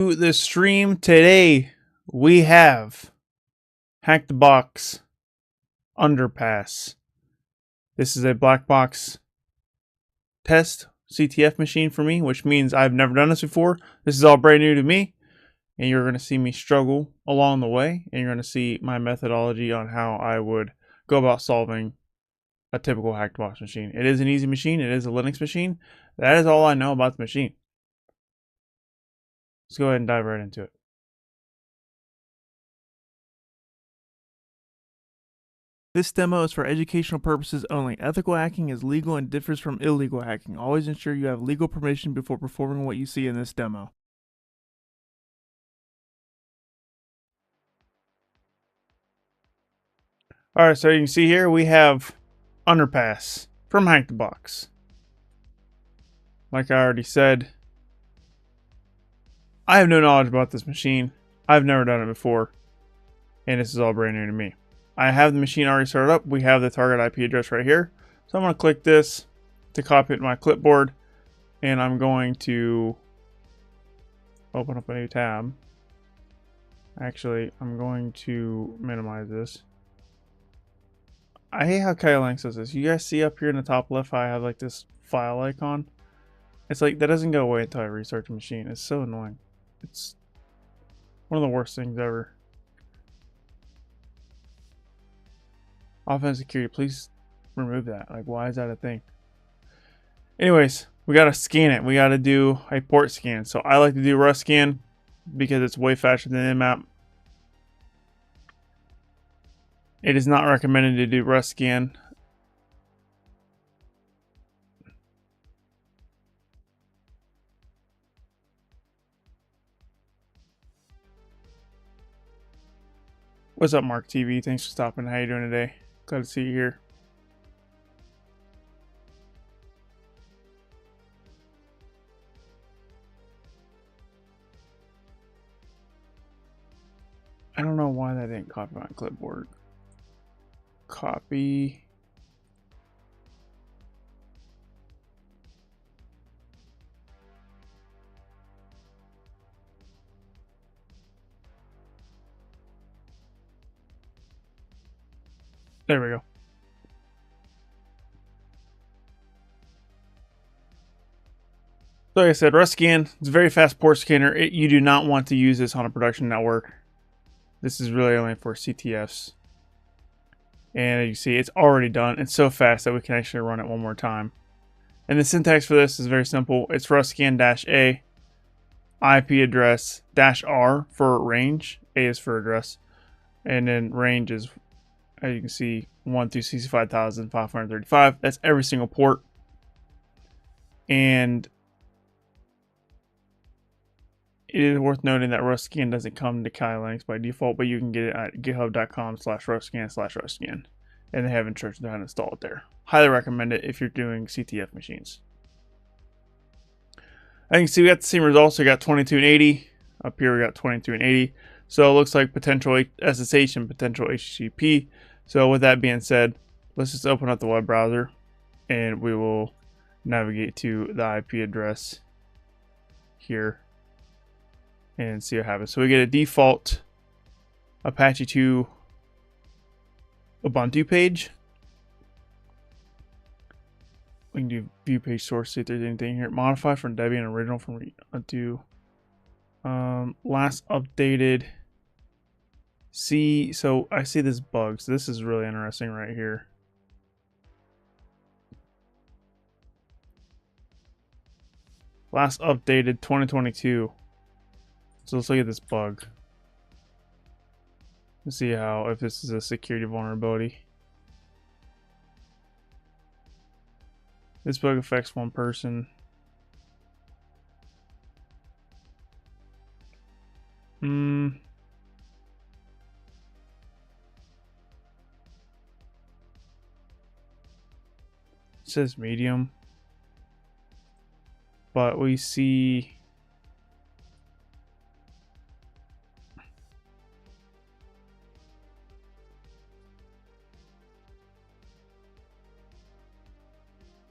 The stream today, we have Hack the Box UnderPass. This is a black box test CTF machine for me, which means I've never done this before. This is all brand new to me, and you're going to see me struggle along the way, and you're going to see my methodology on how I would go about solving a typical hack the box machine. It is an easy machine. It is a Linux machine. That is all I know about the machine. Let's go ahead and dive right into it. This demo is for educational purposes only. Ethical hacking is legal and differs from illegal hacking. Always ensure you have legal permission before performing what you see in this demo. Alright, so you can see here we have UnderPass from Hack the Box. Like I already said, I have no knowledge about this machine. I've never done it before, and this is all brand new to me. I have the machine already started up. We have the target IP address right here. So I'm going to click this to copy it to my clipboard, and I'm going to open up a new tab. Actually, I'm going to minimize this. I hate how Kyser does this. You guys see up here in the top left, I have like this file icon. It's like that doesn't go away until I restart the machine. It's so annoying. It's one of the worst things ever. Offensivesecurity, please remove that. Like, why is that a thing? Anyways, we gotta scan it. We gotta do a port scan. So I like to do RustScan because it's way faster than Inmap. It is not recommended to do RustScan. What's up, Mark TV? Thanks for stopping. How you doing today? Glad to see you here. I don't know why that didn't copy my clipboard. Copy. There we go. So like I said, RustScan, it's a very fast port scanner. You do not want to use this on a production network. This is really only for CTFs. And as you see, it's already done. It's so fast that we can actually run it one more time. And the syntax for this is very simple. It's RustScan-A, IP address -R for range. A is for address. And then range is, as you can see, 1 through 65,535. That's every single port. And it is worth noting that RustScan doesn't come to Linux by default, but you can get it at github.com/rustscan/rustscan. And they have instructions on how to install it there. Highly recommend it if you're doing CTF machines. As you can see, we got the same results. We got 22 and 80. Up here, we got 22 and 80. So it looks like potential SSH and potential HTTP. So with that being said, let's just open up the web browser and we will navigate to the IP address here and see what happens. So we get a default Apache 2 Ubuntu page. We can do view page source, see if there's anything here. Modify from Debian, original from Ubuntu. Last updated. See, so I see this bug. So this is really interesting right here. Last updated 2022. So let's look at this bug. Let's see if this is a security vulnerability. This bug affects one person. It says medium, but we see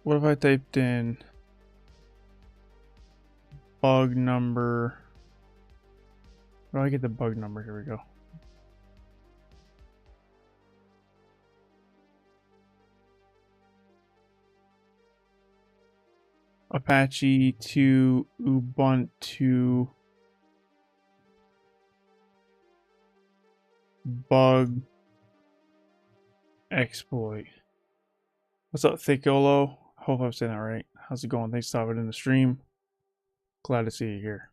what if I typed in bug number Where do I get the bug number? Here we go. Apache to Ubuntu bug exploit. What's up, Thickolo? Hope I'm saying that right. How's it going? Thanks for stopping in the stream. Glad to see you here.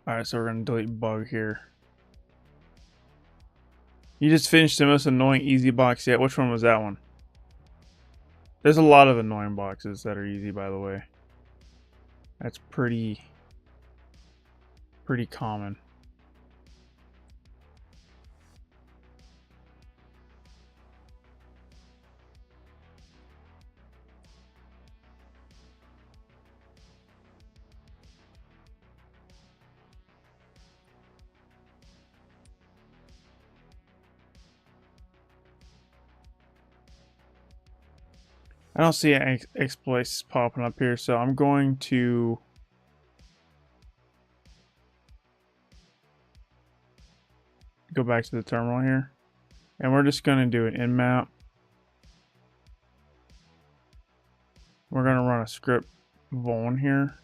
Alright, so we're going to delete bug here. You just finished the most annoying easy box yet. Which one was that one? There's a lot of annoying boxes that are easy, by the way. That's pretty common. I don't see any exploits popping up here, so I'm going to go back to the terminal here, and we're just going to do an Inmap. We're going to run a script vuln here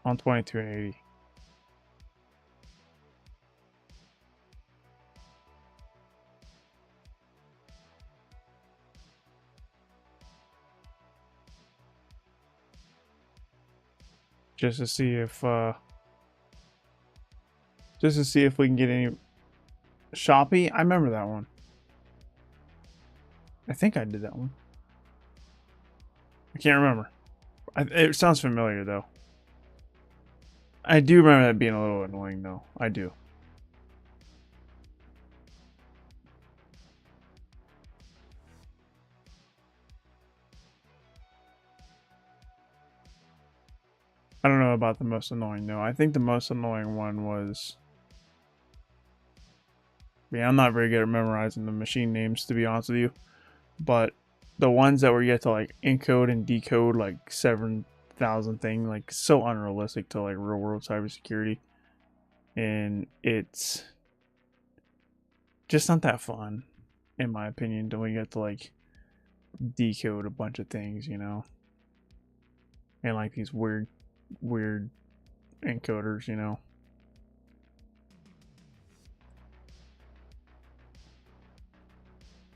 on 2280. Just to see if we can get any Shopee. I remember that one. I think I did that one. I can't remember. It sounds familiar though. I do remember that being a little annoying though. I do. I don't know about the most annoying though. I think the most annoying one was... Yeah, I'm not very good at memorizing the machine names, to be honest with you. But the ones that were yet to like encode and decode like 7,000 things, like so unrealistic to like real world cybersecurity. And it's just not that fun, in my opinion, when you get to like decode a bunch of things, you know? And like these weird encoders, you know?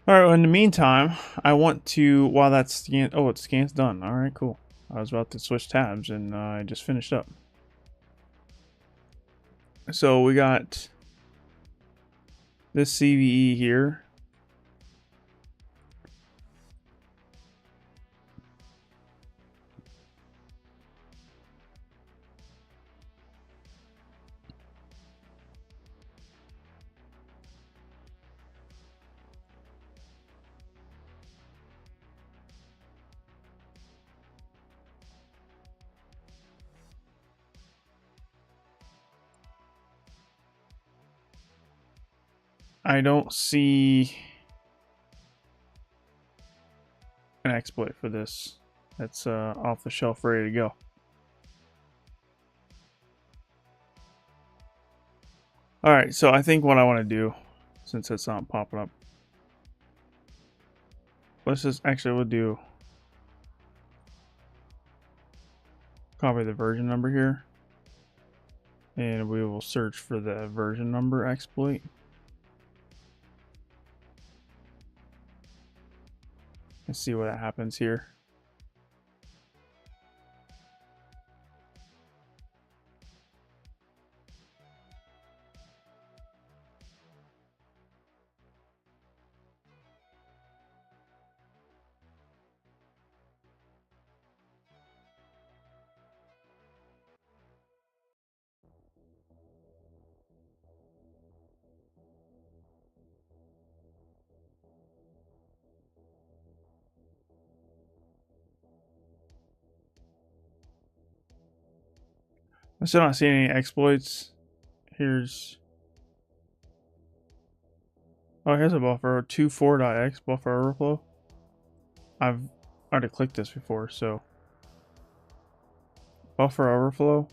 Alright, well, in the meantime, I want to, while that's scan, oh, it's scan's done. Alright, cool. I was about to switch tabs and I just finished up. So we got this CVE here. I don't see an exploit for this that's off the shelf, ready to go. Alright, so I think what I want to do, since it's not popping up, let's just, actually we'll do, copy the version number here, and we will search for the version number exploit. And see what happens here. I'm still not seeing any exploits. Here's a buffer 24.x buffer overflow. I've already clicked this before, so buffer overflow.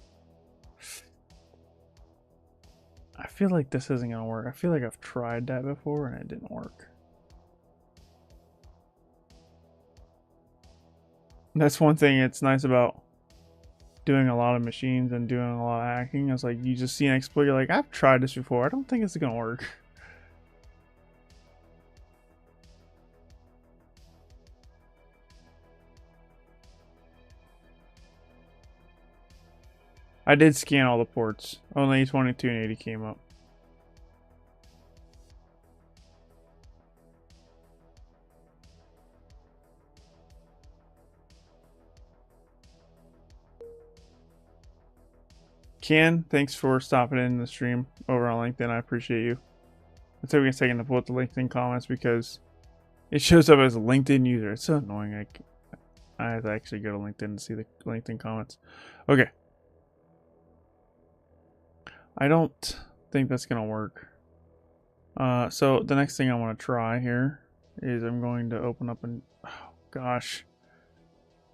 I feel like this isn't gonna work. I feel like I've tried that before and it didn't work. That's one thing it's nice about doing a lot of machines and doing a lot of hacking. It's like you just see an exploit, you're like, I've tried this before. I don't think it's gonna work. I did scan all the ports. Only 22 and 80 came up. Ken, thanks for stopping in the stream over on LinkedIn. I appreciate you. It took me a second to pull up the LinkedIn comments because it shows up as a LinkedIn user. It's so annoying. I have to actually go to LinkedIn to see the LinkedIn comments. Okay. I don't think that's going to work. So the next thing I want to try here is I'm going to open up and... Oh, gosh.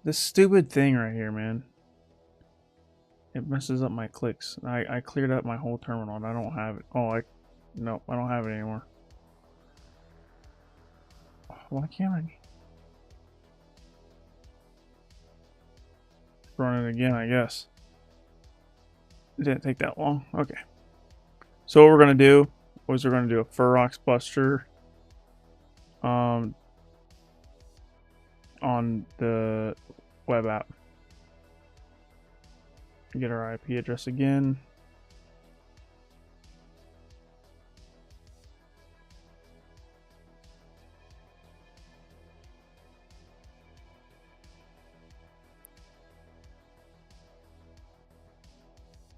This stupid thing right here, man. It messes up my clicks. I cleared up my whole terminal and I don't have it. Oh, no, I don't have it anymore. Why can't I? Run it again, I guess. It didn't take that long. Okay. So what we're gonna do is we're gonna do a Furox cluster on the web app. Get our IP address again.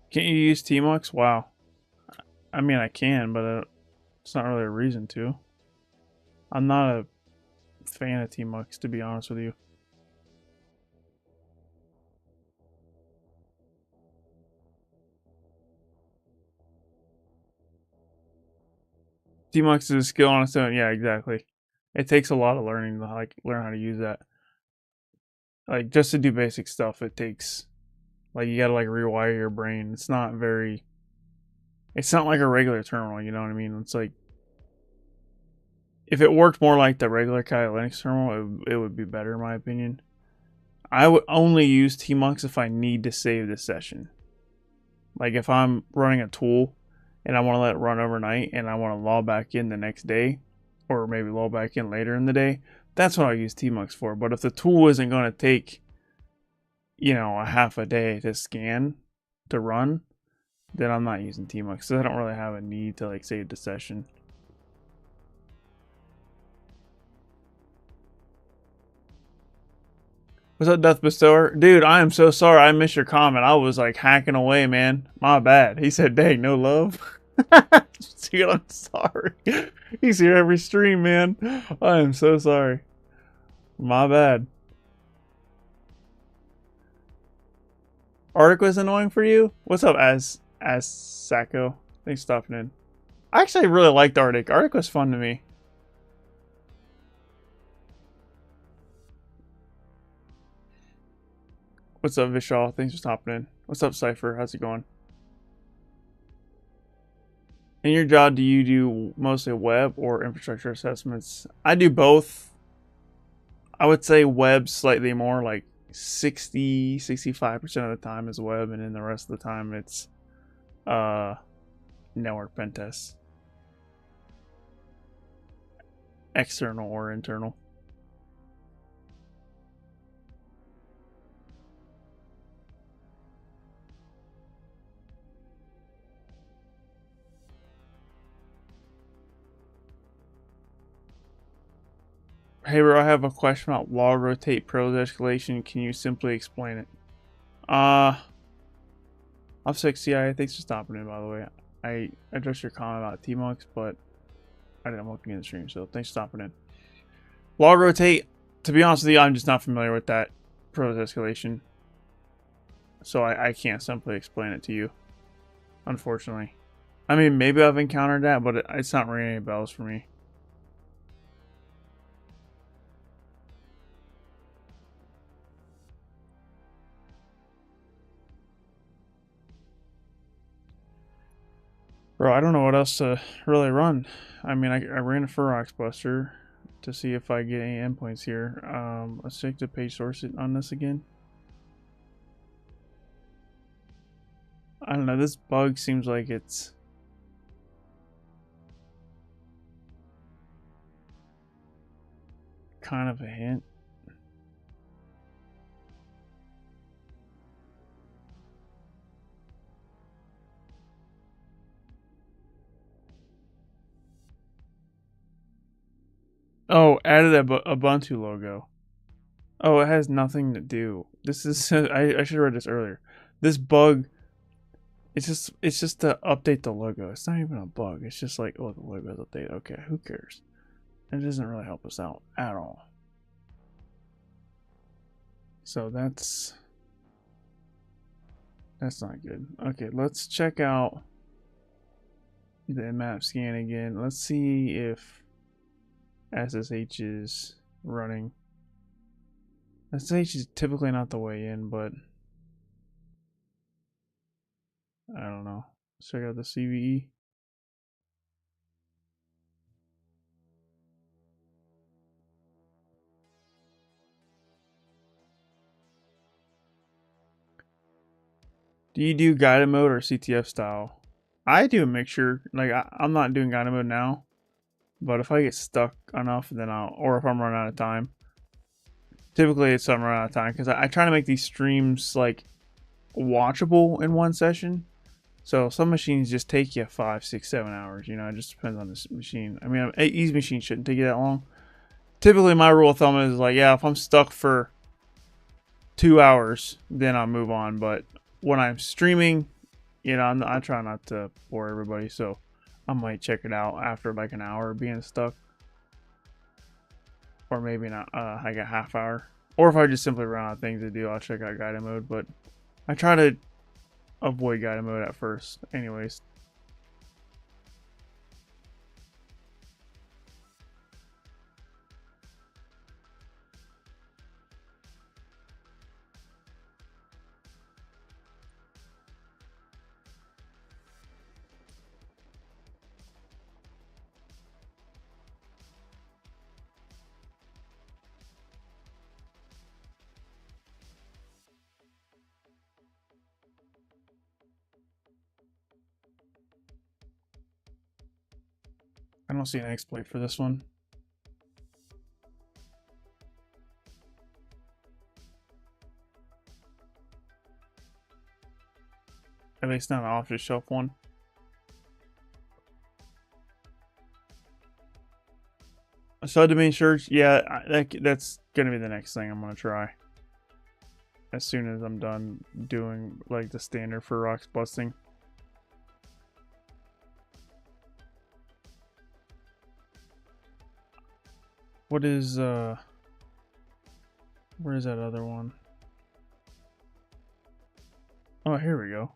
Can't you use tmux? Wow. I mean, I can, but it's not really a reason to. I'm not a fan of tmux, to be honest with you. tmux is a skill on its own. Yeah, exactly. It takes a lot of learning to learn how to use that. Like just to do basic stuff, it takes you gotta rewire your brain. It's not like a regular terminal, you know what I mean? It's like if it worked more like the regular Kali Linux terminal, it would be better in my opinion. I would only use tmux if I need to save the session. Like if I'm running a tool and I want to let it run overnight and I want to log back in the next day, or maybe log back in later in the day, that's what I use tmux for. But if the tool isn't going to take, a half a day to scan to run, then I'm not using tmux. So I don't really have a need to save the session. What's up, Death Bestower? Dude, I am so sorry I missed your comment. I was hacking away, man. My bad. He said, dang, no love. Dude, I'm sorry. He's here every stream, man. I am so sorry. My bad. Arctic was annoying for you? What's up, as Sacco? Thanks for stopping in. I actually really liked Arctic. Arctic was fun to me. What's up, Vishal? Thanks for stopping in. What's up, Cypher? How's it going? In your job, do you do mostly web or infrastructure assessments? I do both. I would say web slightly more, 65% of the time is web, and then the rest of the time it's network pen tests. External or internal. Hey bro, I have a question about log rotate pros escalation. Can you simply explain it? offensivesecurity, thanks for stopping in, by the way. I addressed your comment about tmux, but I didn't look in the stream, so thanks for stopping in. Log rotate, to be honest with you, I'm just not familiar with that pros escalation. so I can't simply explain it to you, unfortunately. I mean, maybe I've encountered that, but it's not ringing any bells for me. Bro, I don't know what else to really run. I mean, I ran a Ferox Buster to see if I get any endpoints here. Let's check the page source on this again. I don't know, this bug seems like it's kind of a hint. Oh, added a Ubuntu logo. Oh, it has nothing to do. This is I should have read this earlier. This bug, it's just to update the logo. It's not even a bug. It's just like, oh, the logo's updated. Okay, who cares? It doesn't really help us out at all. So that's not good. Okay, let's check out the Inmap scan again. Let's see if SSH is running. SSH is typically not the way in, but I don't know. Let's check out the CVE. Do you do guided mode or CTF style? I do a mixture. Like I'm not doing guided mode now, but if I get stuck enough, then or if I'm running out of time. Typically, it's I'm running out of time because I try to make these streams like watchable in one session. So some machines just take you 5, 6, 7 hours. You know, it just depends on the machine. I mean, an easy machine shouldn't take you that long. Typically, my rule of thumb is like, yeah, if I'm stuck for 2 hours, then I'll move on. But when I'm streaming, you know, I try not to bore everybody, so I might check it out after like an hour of being stuck, or maybe not. Like a half hour, or if I just simply run out of things to do, I'll check out guided mode. But I try to avoid guided mode at first, anyways. I don't see an exploit for this one. At least not an off-the-shelf one. A subdomain search, yeah, that's gonna be the next thing I'm gonna try. As soon as I'm done doing like the standard for rocks busting. What is where is that other one? Oh, here we go.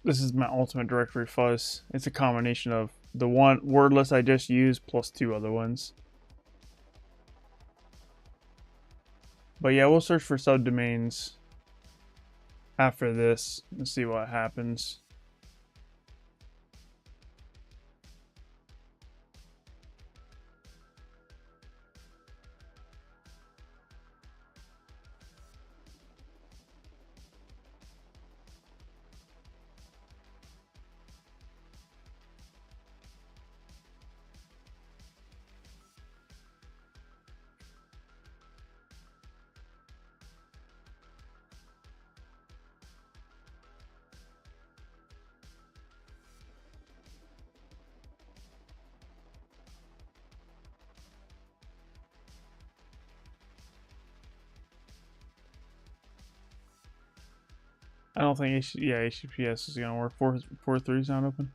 This is my ultimate directory fuzz. It's a combination of the one word list I just used plus 2 other ones. But yeah, we'll search for subdomains after this and see what happens. I don't think HTTPS is gonna work. 4.3 is not open.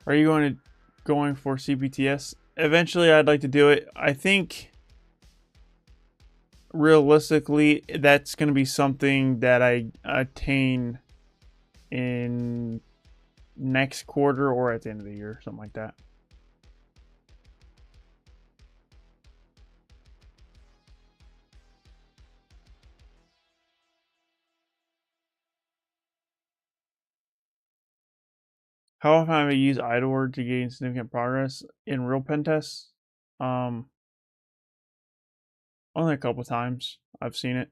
Are you going for CPTS? Eventually, I'd like to do it. I think realistically, that's going to be something that I attain in next quarter or at the end of the year, something like that. How often have I used IDOR to gain significant progress in real pen tests? Only a couple times I've seen it.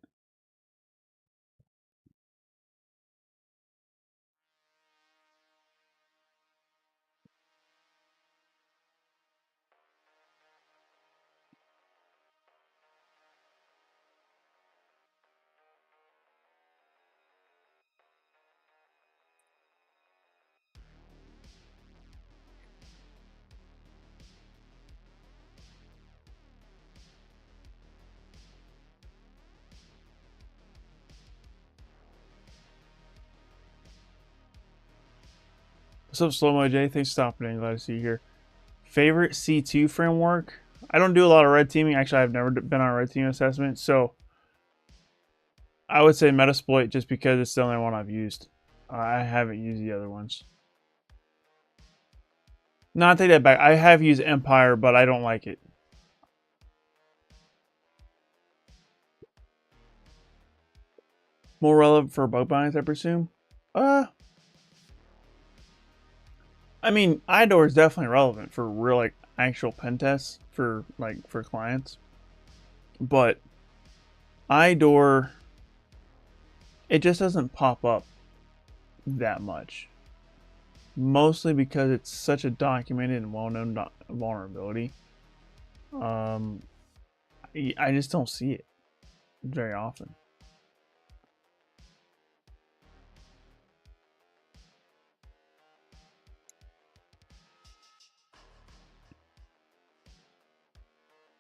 What's up, Slow Mo J? Thanks for stopping in. Glad to see you here. Favorite C2 framework? I don't do a lot of red teaming. Actually, I've never been on a red team assessment, so I would say Metasploit just because it's the only one I've used. I haven't used the other ones. No, I take that back. I have used Empire, but I don't like it. More relevant for bug bounties, I presume? I mean, IDOR is definitely relevant for real, like, actual pen tests for clients. But IDOR, it just doesn't pop up that much. Mostly because it's such a documented and well-known vulnerability. I just don't see it very often.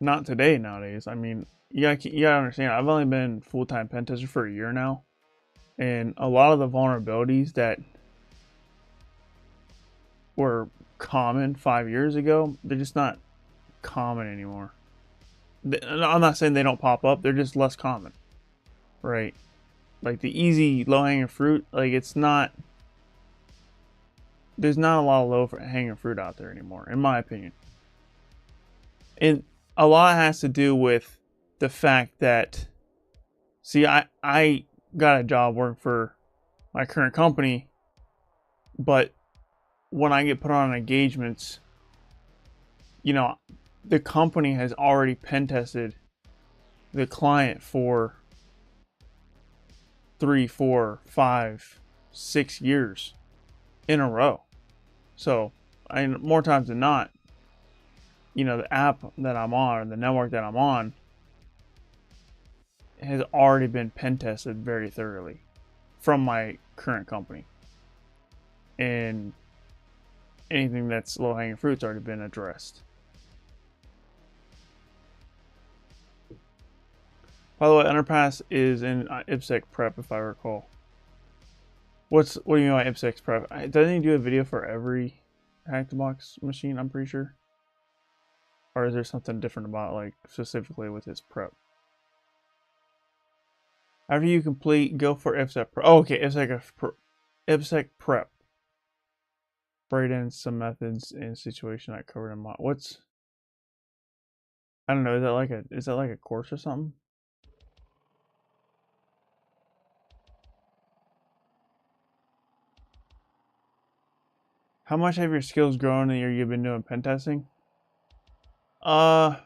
Not today nowadays. I mean, you gotta understand, I've only been full-time pen tester for a year now. And a lot of the vulnerabilities that were common 5 years ago, they're just not common anymore. I'm not saying they don't pop up, they're just less common. Right? Like the easy low-hanging fruit, like it's not, there's not a lot of low-hanging fruit out there anymore, in my opinion. And a lot has to do with the fact that, see, I got a job working for my current company, but when I get put on engagements, you know, the company has already pen tested the client for 3, 4, 5, 6 years in a row. So, more times than not, you know, the app that I'm on, or the network that I'm on, has already been pen tested very thoroughly from my current company. And anything that's low-hanging fruit's already been addressed. By the way, UnderPass is in IPsec prep, if I recall. What do you mean by IPsec prep? Doesn't he do a video for every Hack the Box machine, I'm pretty sure? Or is there something different about, like, specifically with his prep? After you complete, go for IPsec prep. Oh, okay, IPsec prep. Write in some methods and situation I covered in my, what's, I don't know, is that like a course or something? How much have your skills grown in the year you've been doing pen testing? A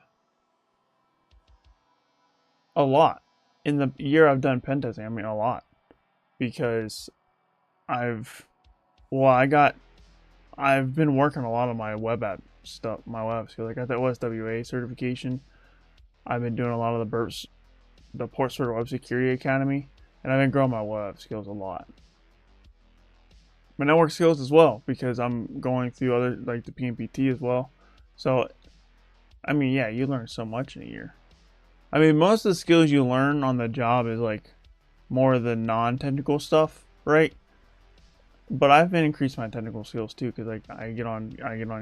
lot. In the year I've done pen testing, I mean a lot. Because I've been working a lot on my web app stuff, my web skills. I got that OSWA certification. I've been doing a lot of the burps, the Ports for Web Security Academy, and I've been growing my web skills a lot. My network skills as well, because I'm going through other, like the PMPT as well. So, I mean, yeah, you learn so much in a year. I mean, most of the skills you learn on the job is like more of the non-technical stuff, right? But I've been increasing my technical skills too, because like I get on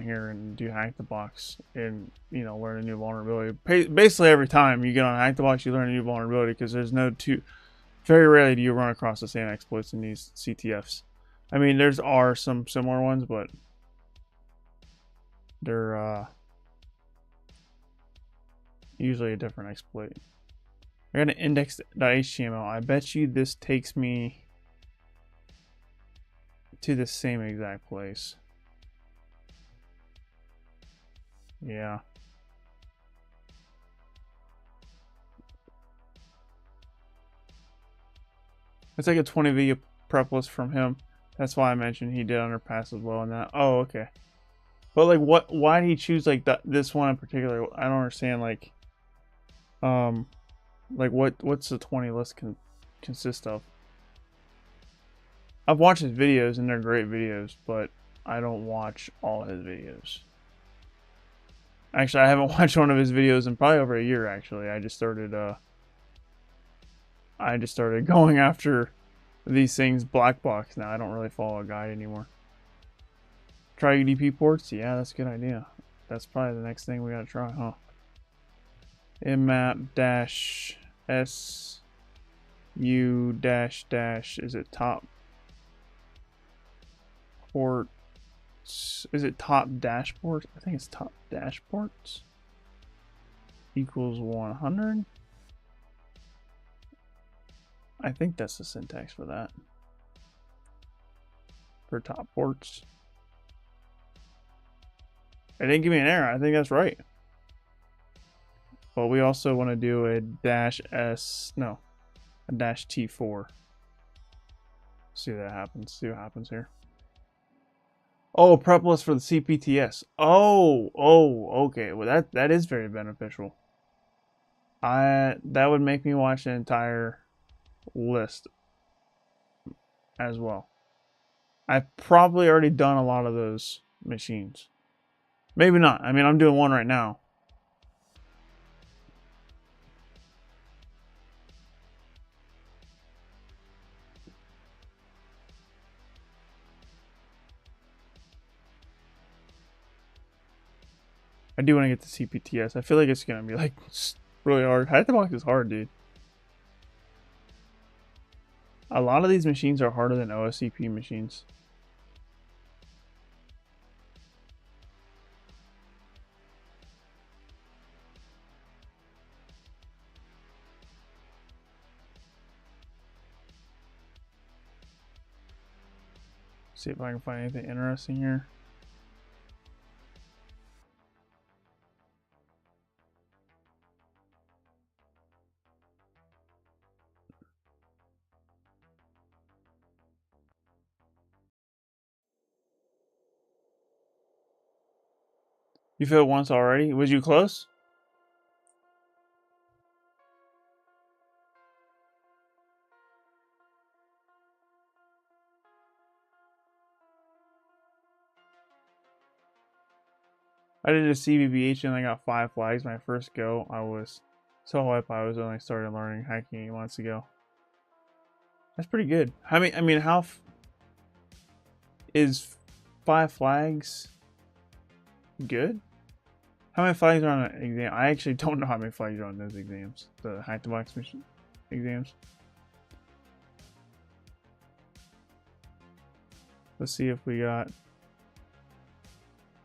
here and do hack the box and learn a new vulnerability. Basically every time you get on hack the box, you learn a new vulnerability, because there's very rarely do you run across the same exploits in these CTFs. I mean, are some similar ones, but they're usually a different exploit. I got an index.html. I bet you this takes me to the same exact place. Yeah. It's like a 20 video prep list from him. That's why I mentioned he did UnderPass as well in that. Oh, okay. But like, why did he choose like this one in particular? I don't understand. Like what's the 20 list consist of? I've watched his videos and they're great videos, but I don't watch all his videos. Actually, I haven't watched one of his videos in probably over a year. Actually, I just started going after these things black box now. I don't really follow a guide anymore. Try UDP ports? Yeah, that's a good idea. That's probably the next thing we gotta try, huh? Inmap dash S U dash dash, is it top ports? Is it top dashboard? I think it's top dashboards equals 100. I think that's the syntax for that. For top ports. It didn't give me an error. I think that's right. But we also want to do a dash T4. See what happens. See what happens here. Oh, prep list for the CPTS. Oh, okay. Well, that is very beneficial. That would make me watch the entire list as well. I've probably already done a lot of those machines. Maybe not. I mean, I'm doing one right now. I do want to get the CPTS. I feel like it's going to be like really hard. Hack the box is hard, dude. A lot of these machines are harder than OSCP machines. See if I can find anything interesting here. You failed once already? Was you close? I did a CBBH and I got 5 flags my first go. I was so hyped. I was only started learning hacking 8 months ago. That's pretty good. I mean, how is 5 flags good? How many flags are on an exam? I actually don't know how many flags are on those exams. The hack the box mission exams. Let's see if we got.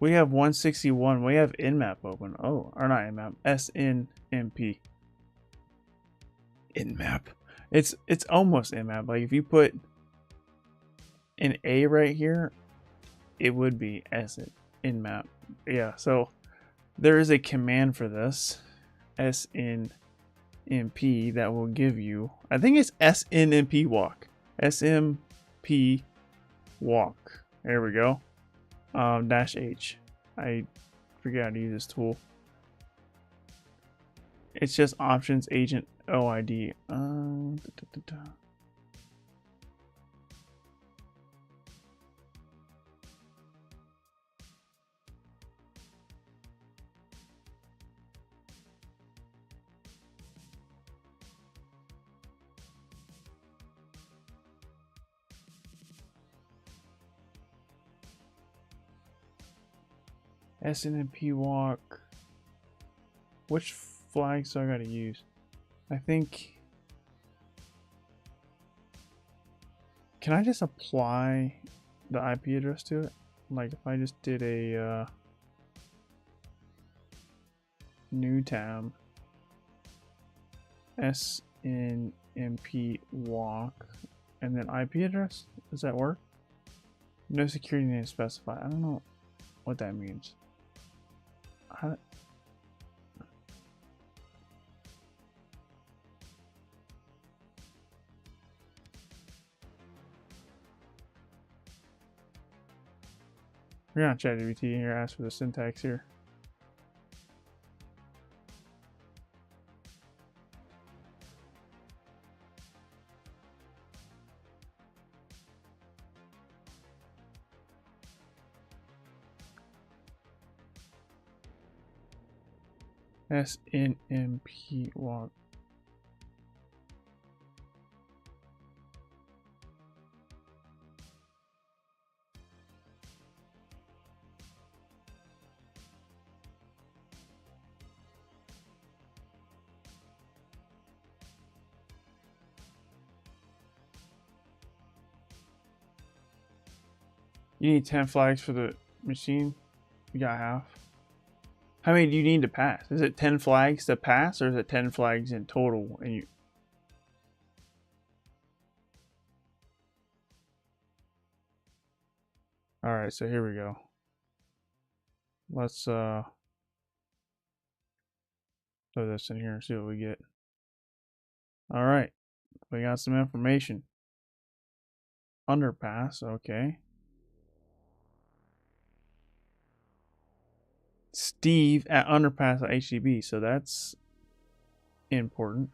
We have 161. We have Inmap open. Oh, or not Inmap. SNMP. Inmap. It's almost Inmap. Like if you put an A right here, it would be Inmap. Yeah. So there is a command for this, SNMP, that will give you. I think it's SNMP walk. SMP walk. There we go. -H. I forget how to use this tool. It's just options agent OID. SNMP walk. Which flags do I gotta use? I think. Can I just apply the IP address to it? Like if I just did a new tab, SNMP walk, and then IP address? Does that work? No security name specified. I don't know what that means. We're not ChatGPT here. Ask for the syntax here. SNMP walk. You need 10 flags for the machine. You got half. How many do you need to pass? Is it 10 flags to pass, or is it 10 flags in total? And you. All right, so here we go. Let's throw this in here and see what we get. All right, we got some information. UnderPass, okay. Steve at UnderPass.hdb, so that's important.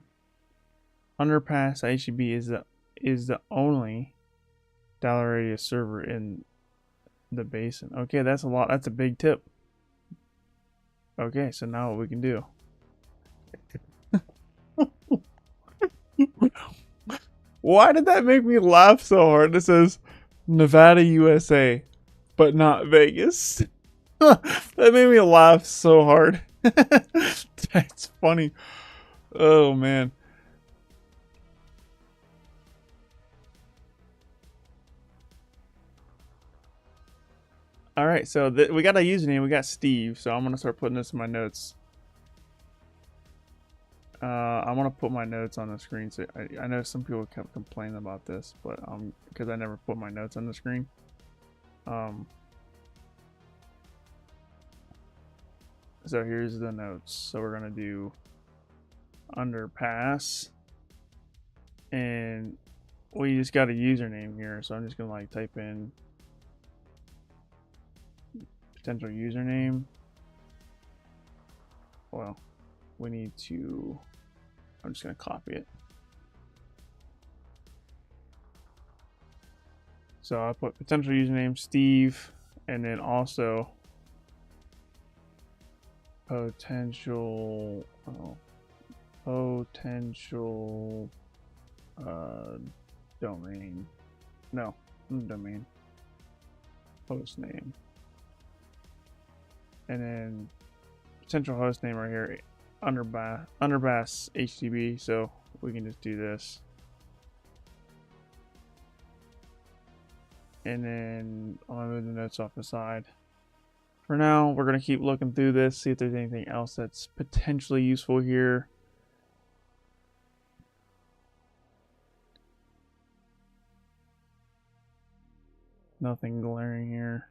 UnderPass.hdb is the only dollar radius server in the basin. Okay, that's a lot. That's a big tip. Okay, so now what we can do. Why did that make me laugh so hard? It says Nevada, USA, but not Vegas. That made me laugh so hard. That's funny. Oh man. All right, so we got a username. We got Steve, so I'm gonna start putting this in my notes. I want to put my notes on the screen. So I know some people kept complaining about this, but because I never put my notes on the screen. So here's the notes. So we're gonna do UnderPass, and we just got a username here. So I'm just gonna like type in potential username. Well, we need to. I'm just gonna copy it. So I put potential username Steve, and then also potential domain. No, domain. Host name. And then potential host name right here, UnderPass HTTP. So we can just do this. And then I'll move the notes off the side. For now, we're going to keep looking through this, see if there's anything else that's potentially useful here. Nothing glaring here.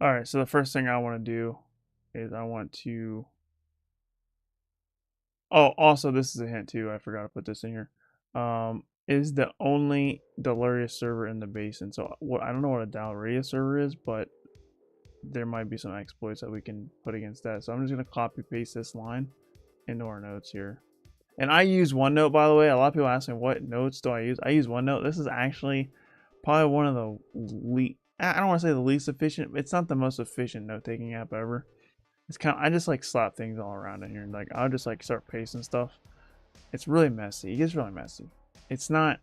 Alright, so the first thing I want to do is I want to... Oh, also this is a hint too. I forgot to put this in here. Is the only Delirious server in the basin. So I don't know what a Delirious server is, but there might be some exploits that we can put against that. So I'm just going to copy paste this line into our notes here. And I use OneNote, by the way. A lot of people ask me, what notes do I use? I use OneNote. This is actually probably one of the least, I don't want to say the least efficient. It's not the most efficient note-taking app ever. It's kind of, I just like slap things all around in here. Like I'll just like start pasting stuff. It's really messy. It gets really messy. It's not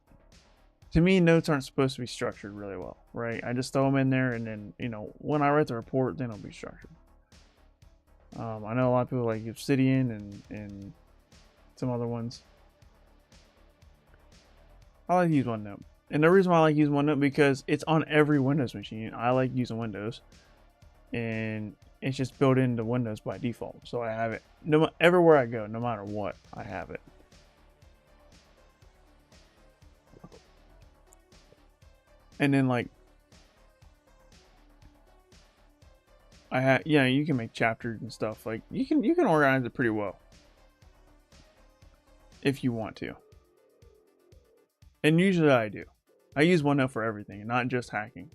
to me, notes aren't supposed to be structured really well, right? I just throw them in there, and then, you know, when I write the report, then it'll be structured. I know a lot of people like Obsidian and some other ones. I like to use OneNote. And the reason why I like using OneNote because it's on every Windows machine. I like using Windows. And it's just built into Windows by default. So I have it everywhere I go, no matter what, I have it. And then like yeah, you can make chapters and stuff. Like you can organize it pretty well if you want to. And usually I do. I use OneNote for everything, not just hacking.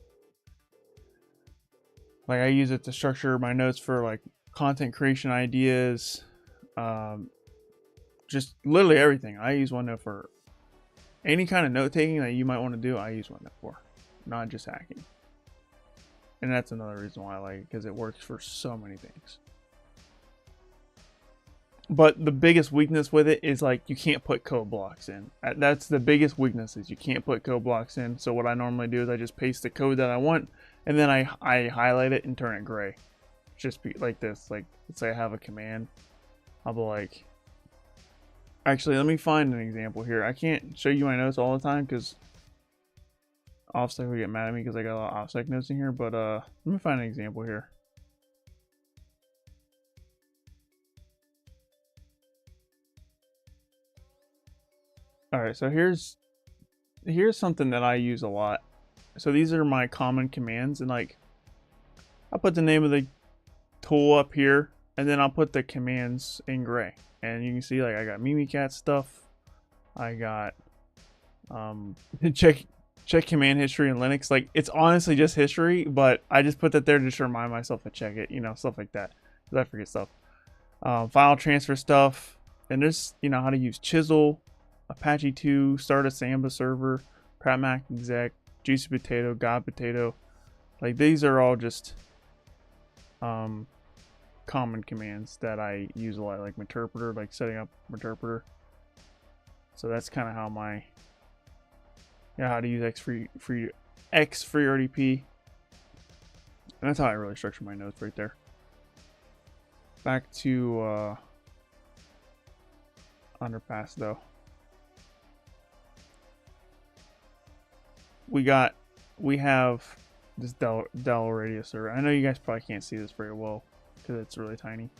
Like I use it to structure my notes for like content creation ideas, just literally everything. I use OneNote for any kind of note taking that you might want to do. I use OneNote for, not just hacking. And that's another reason why I like it, because it works for so many things. But the biggest weakness with it is like you can't put code blocks in. That's the biggest weakness, is you can't put code blocks in. So what I normally do is I just paste the code that I want, and then I highlight it and turn it gray. Just be like this. Like let's say I have a command, I'll be like, actually let me find an example here. I can't show you my notes all the time because offsec will get mad at me because I got a lot of offsec notes in here. But let me find an example here. All right, so here's something that I use a lot. So these are my common commands, and like I'll put the name of the tool up here, and then I'll put the commands in gray. And you can see like I got Mimicat stuff. I got check command history in Linux. Like it's honestly just history, but I just put that there to just remind myself to check it, you know, stuff like that, because I forget stuff. File transfer stuff, and there's, you know, how to use Chisel, Apache 2, start a Samba server, Pratmac exec, Juicy Potato, God Potato. Like these are all just common commands that I use a lot, like interpreter, like setting up interpreter. So that's kind of how how to use X-free RDP. And that's how I really structure my notes right there. Back to UnderPass though. We have this Dell radio server. I know you guys probably can't see this very well because it's really tiny.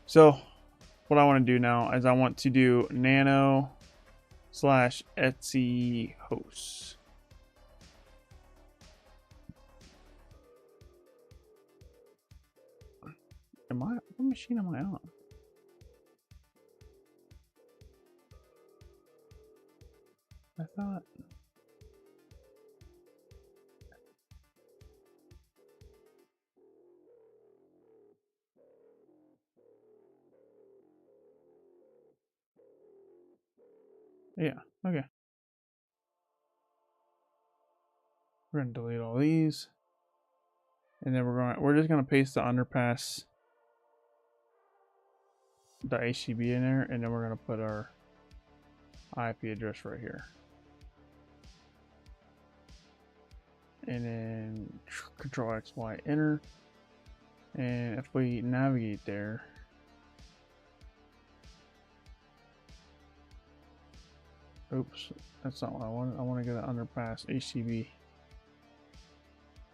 So what I want to do now is I want to do nano/etc hosts. What machine am I on? I thought. Yeah, okay. We're gonna delete all these. And then we're just gonna paste the UnderPass the HTTP in there, and then we're gonna put our IP address right here. And then Control X, Y, enter. And if we navigate there, oops, that's not what I wanted. I want to go to UnderPass HTTP.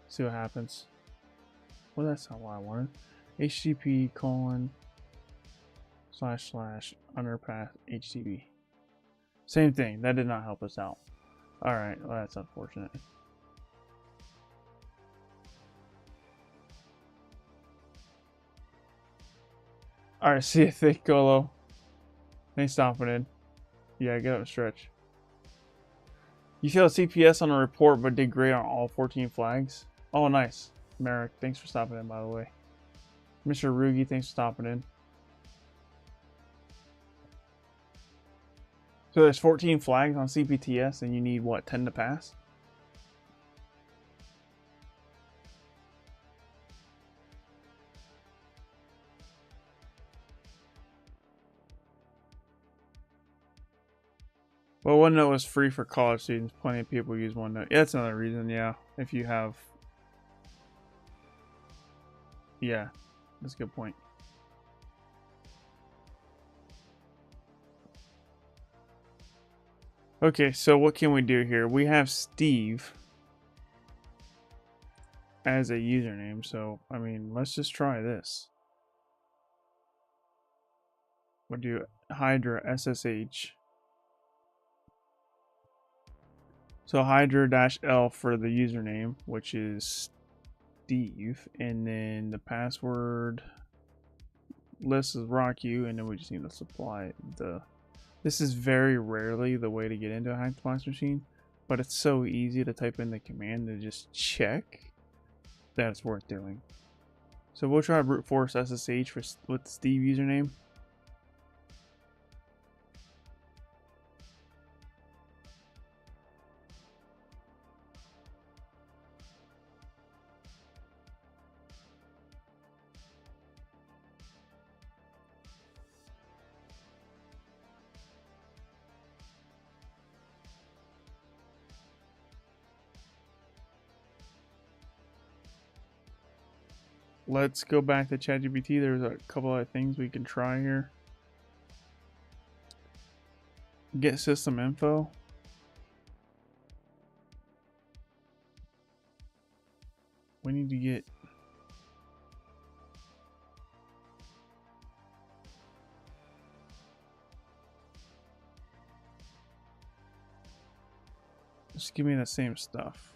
See what happens. Well, that's not what I wanted. HTTP://UnderPass HTTP. Same thing. That did not help us out. All right. Well, that's unfortunate. All right. See you, Thick Golo. Thanks for stopping in. Yeah, get up and stretch. You failed CPS on a report, but did great on all 14 flags. Oh, nice. Merrick, thanks for stopping in, by the way. Mr. Rugi, thanks for stopping in. So there's 14 flags on CPTS, and you need, what, 10 to pass? Well, OneNote was free for college students. Plenty of people use OneNote. Yeah, that's another reason, yeah. If you have... Yeah, that's a good point. Okay, so what can we do here? We have Steve as a username, so, I mean, let's just try this. We'll do Hydra SSH. So Hydra-L for the username, which is Steve, and then the password list is RockU, and then we just need to supply the... This is very rarely the way to get into a hacked box machine, but it's so easy to type in the command to just check that it's worth doing. So we'll try brute force SSH with Steve username. Let's go back to ChatGPT. There's a couple other things we can try here. Get system info. We need to get... Just give me the same stuff.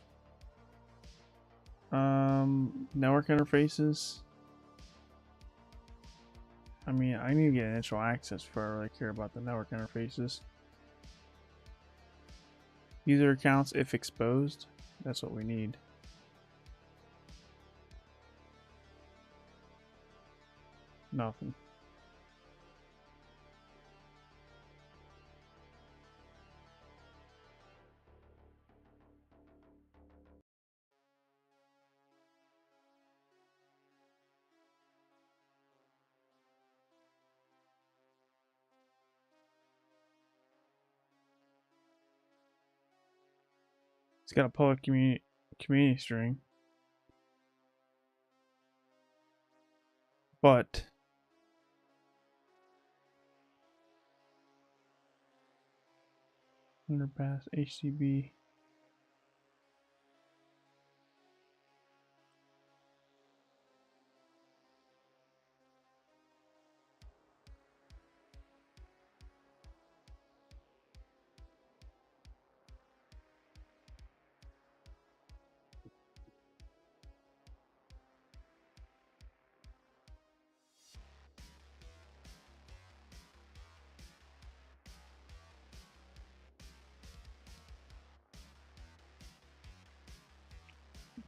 Network interfaces. I mean, I need to get initial access before I really care about the network interfaces. User accounts if exposed. That's what we need. Nothing. It's got a public community string. But UnderPass HTTP.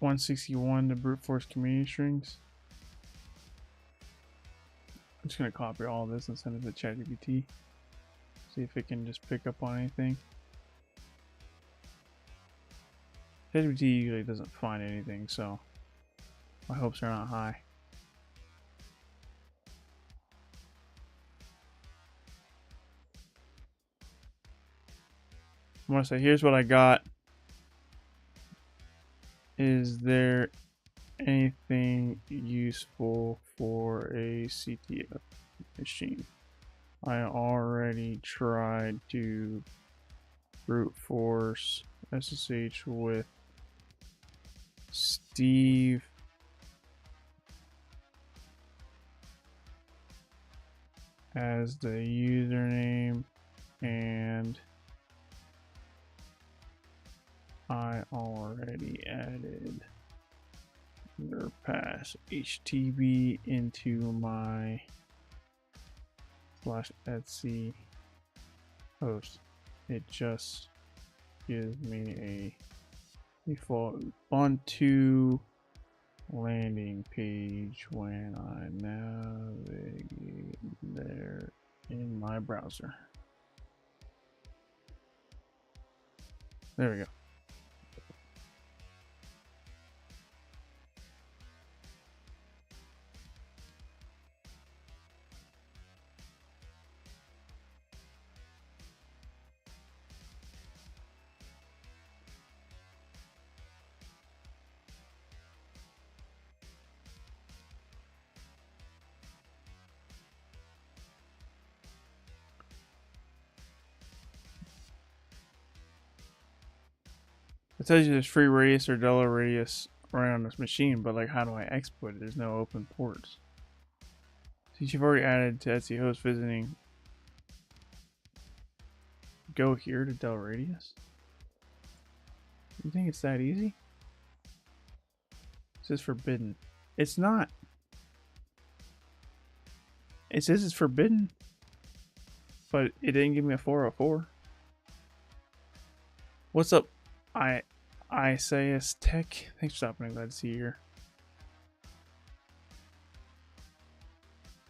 .161 to brute force community strings. I'm just gonna copy all this and send it to ChatGPT. See if it can just pick up on anything. ChatGPT usually doesn't find anything, so my hopes are not high. I'm gonna say, here's what I got. Is there anything useful for a CTF machine? I already tried to brute force SSH with Steve as the username, and I already added UnderPass HTTP into my /etc host. It just gives me a default Ubuntu landing page when I navigate there in my browser. There we go. It tells you there's free radius or dollar radius right on this machine, but like, how do I exploit it? There's no open ports. Since you've already added to Etsy host visiting, go here to del radius. You think it's that easy? It says forbidden. It's not. It says it's forbidden, but it didn't give me a 404. What's up, Isaias Tech? Thanks for stopping. Glad to see you here.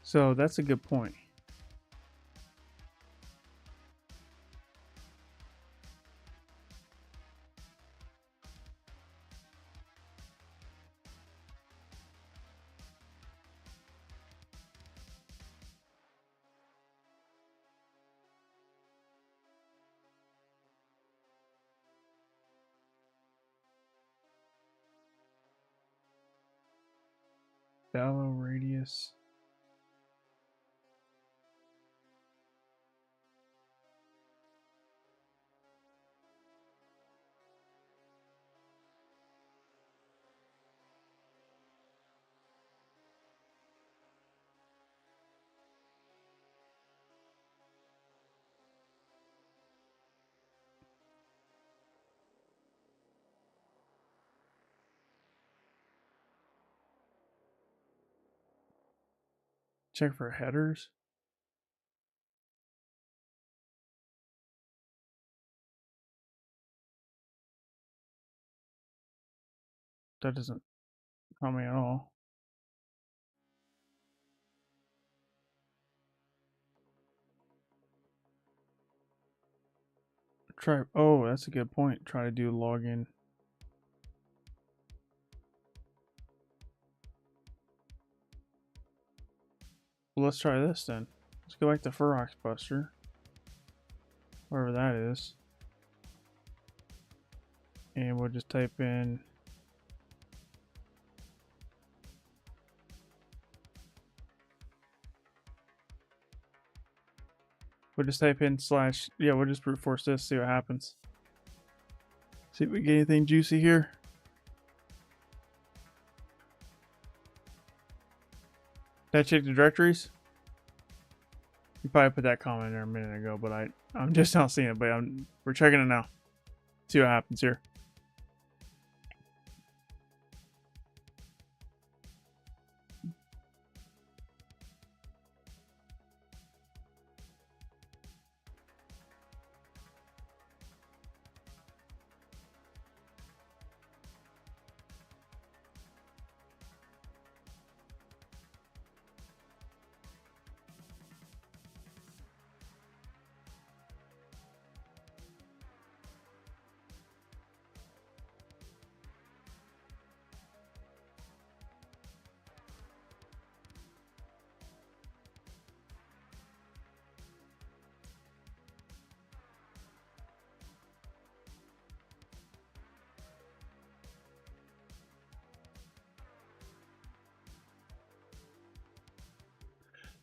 So that's a good point. Shallow radius. Check for headers. That doesn't tell me at all. Try. Oh, that's a good point. Try to do login. Well, let's try this then. Let's go back to Ferox Buster, wherever that is, and we'll just type in. We'll just type in slash. Yeah, we'll just brute force this. See what happens. See if we get anything juicy here. Did I check the directories? You probably put that comment in there a minute ago, but I'm just not seeing it. But we're checking it now. See what happens here.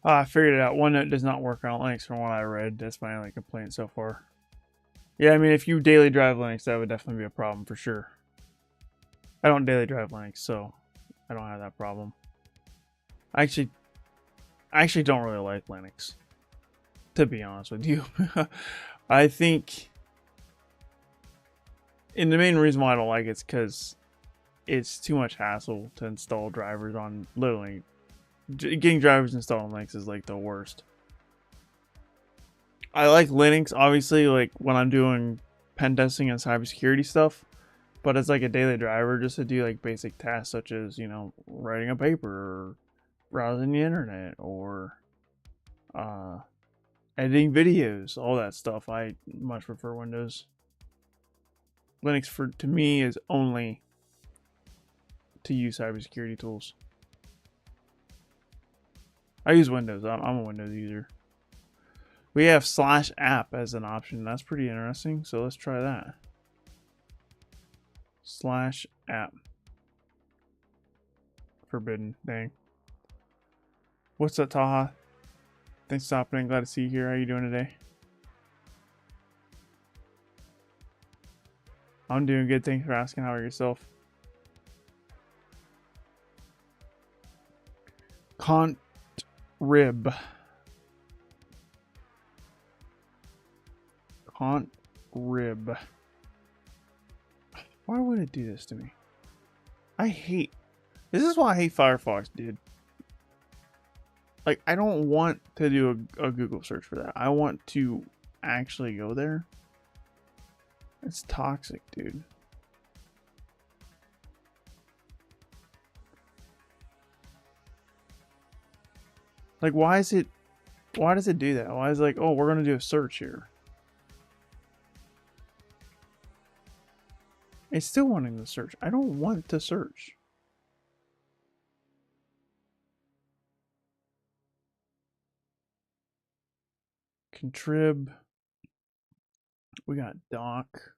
I figured it out. OneNote does not work on Linux from what I read. That's my only complaint so far. Yeah, I mean, if you daily drive Linux, that would definitely be a problem for sure. I don't daily drive Linux, so I don't have that problem. I actually don't really like Linux, to be honest with you. I think, and the main reason why I don't like it is because it's too much hassle to install drivers on literally. Getting drivers installed on Linux is like the worst. I like Linux, obviously, like when I'm doing pen testing and cybersecurity stuff, but it's like a daily driver just to do like basic tasks such as, you know, writing a paper or browsing the internet or editing videos, all that stuff. I much prefer Windows. Linux to me is only to use cybersecurity tools. I use Windows. I'm a Windows user. We have /app as an option. That's pretty interesting. So let's try that. /app. Forbidden. Dang. What's up, Taha? Thanks for stopping in. Glad to see you here. How you doing today? I'm doing good. Thanks for asking. How are yourself? Cont rib. Cont rib. Why would it do this to me? This is why I hate Firefox, dude. Like, I don't want to do a Google search for that. I want to actually go there. It's toxic, dude. Like, why does it do that? Why is it like, oh, we're gonna do a search here? It's still wanting to search. I don't want to search. Contrib. We got doc.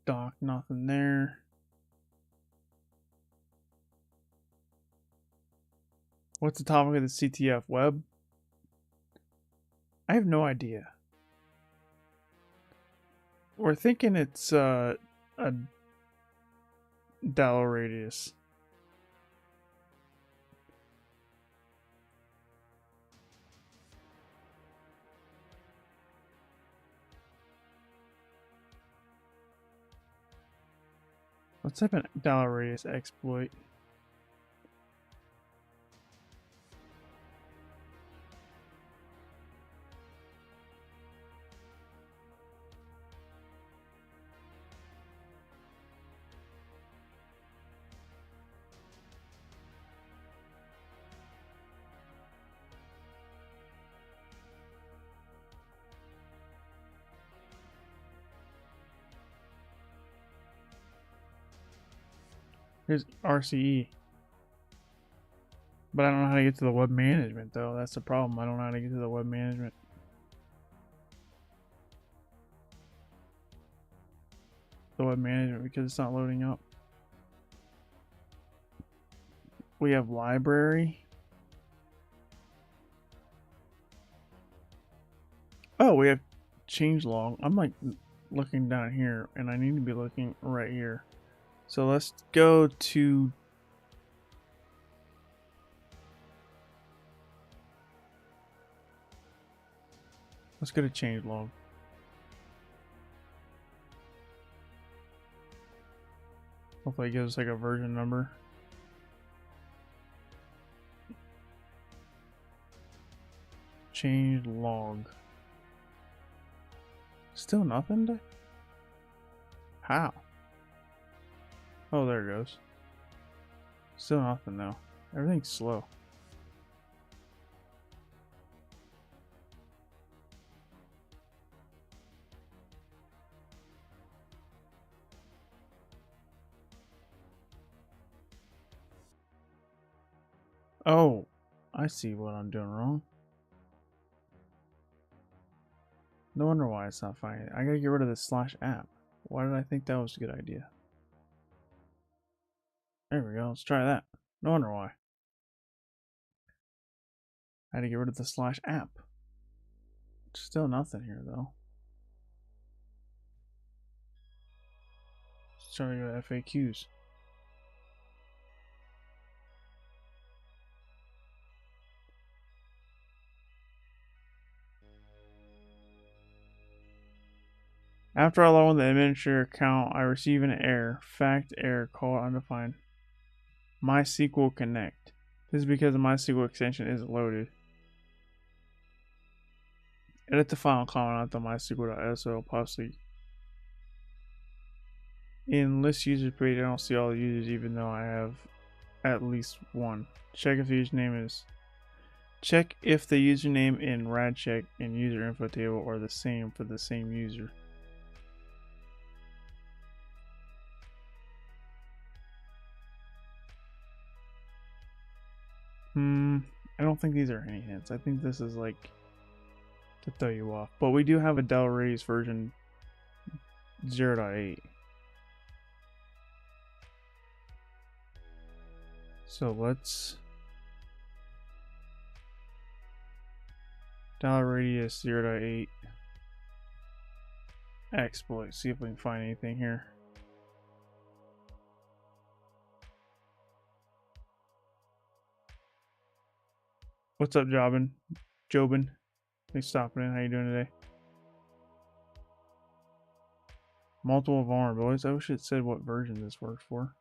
Doc, nothing there. What's the topic of the CTF web? I have no idea. We're thinking it's a dollar radius. Let's type in dollar radius exploit. Here's RCE. But I don't know how to get to the web management, though. That's the problem. I don't know how to get to the web management. The web management because it's not loading up. We have library. Oh, we have changelog. I'm like looking down here, and I need to be looking right here. So let's go to changelog. Hopefully it gives us like a version number. Changelog. Still nothing? How? Oh, there it goes. Still nothing though. Everything's slow. Oh, I see what I'm doing wrong. No wonder why it's not finding it. I gotta get rid of the /app. Why did I think that was a good idea? There we go. Let's try that. No wonder why. I had to get rid of the /app. Still nothing here though. Let's try to go to FAQs. After I log in the administrator account, I receive an error. Fact error, call undefined. MySQL connect. This is because the MySQL extension isn't loaded. Edit the file and comment out the MySQL.so possibly. In list users page, I don't see all the users even though I have at least one. Check if the username is. Check if the username in radcheck and user info table are the same for the same user. I don't think these are any hints. I think this is like to throw you off. But we do have a Dell Radius version 0.8. So let's Dell Radius 0.8. exploit. See if we can find anything here. What's up, Jobin? Thanks for stopping in. How you doing today? Multiple vulnerabilities. I wish it said what version this works for.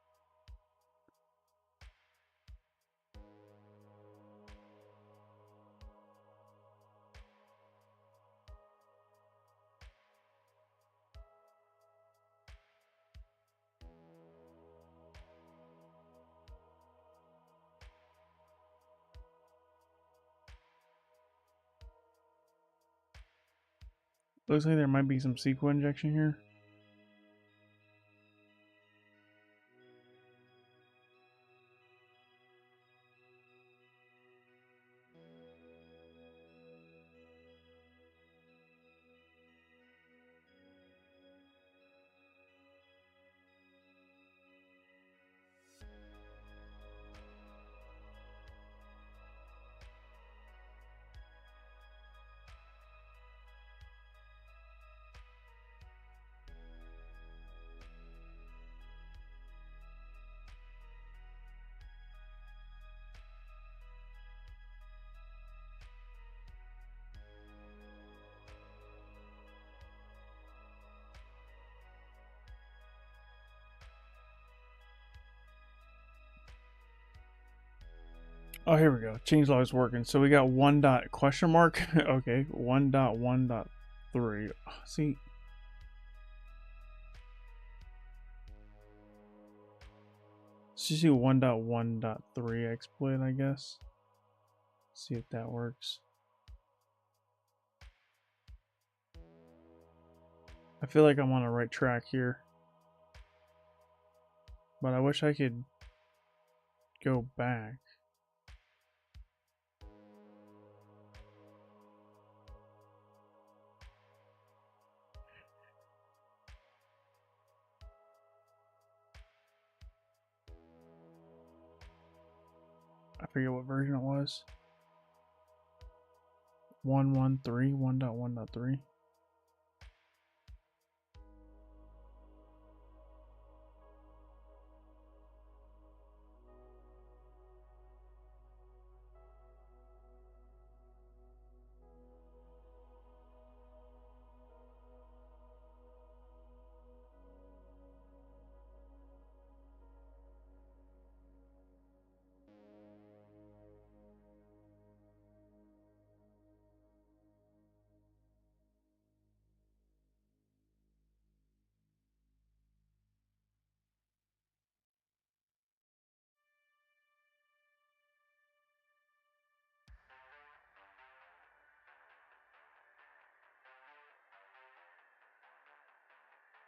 Looks like there might be some SQL injection here. Oh, here we go. Changelog is working. So we got 1 dot question mark. Okay, 1.1.3. See, let's just do 1.1.3 exploit, I guess. See if that works. I feel like I'm on the right track here, but I wish I could go back. I forget what version it was. 1.1.3, 1.1.3.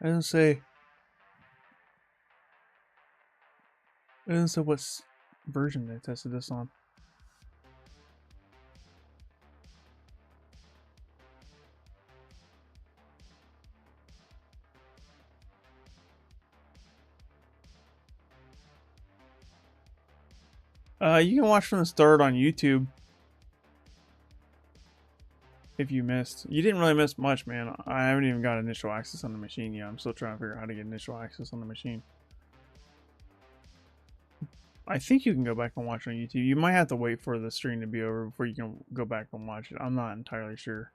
It doesn't say what version they tested this on. You can watch from the start on YouTube. If you missed. You didn't really miss much, man. I haven't even got initial access on the machine yet. I'm still trying to figure out how to get initial access on the machine. I think you can go back and watch on YouTube. You might have to wait for the stream to be over before you can go back and watch it. I'm not entirely sure.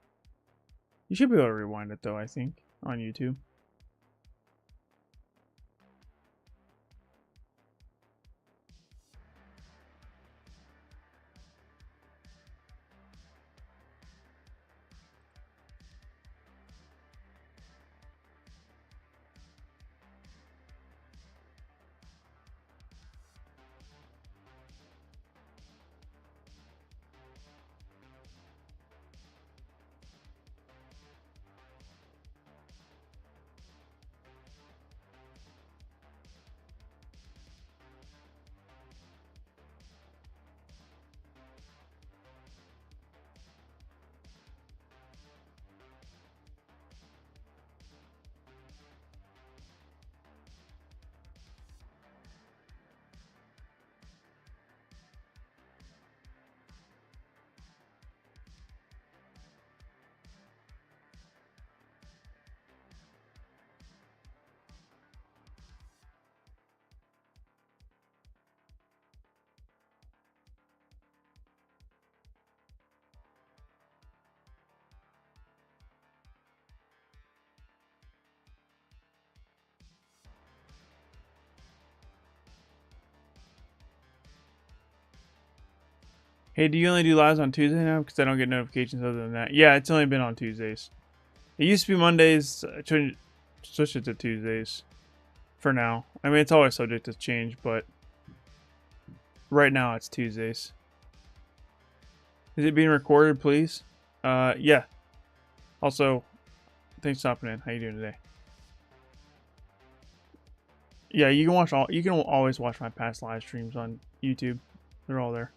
You should be able to rewind it though, I think, on YouTube. Hey, do you only do lives on Tuesday now? Because I don't get notifications other than that. Yeah, it's only been on Tuesdays. It used to be Mondays. I switched it to Tuesdays for now. I mean, it's always subject to change, but right now it's Tuesdays. Is it being recorded, please? Yeah. Also, thanks for stopping in. How you doing today? Yeah, you can watch all. You can always watch my past live streams on YouTube. They're all there.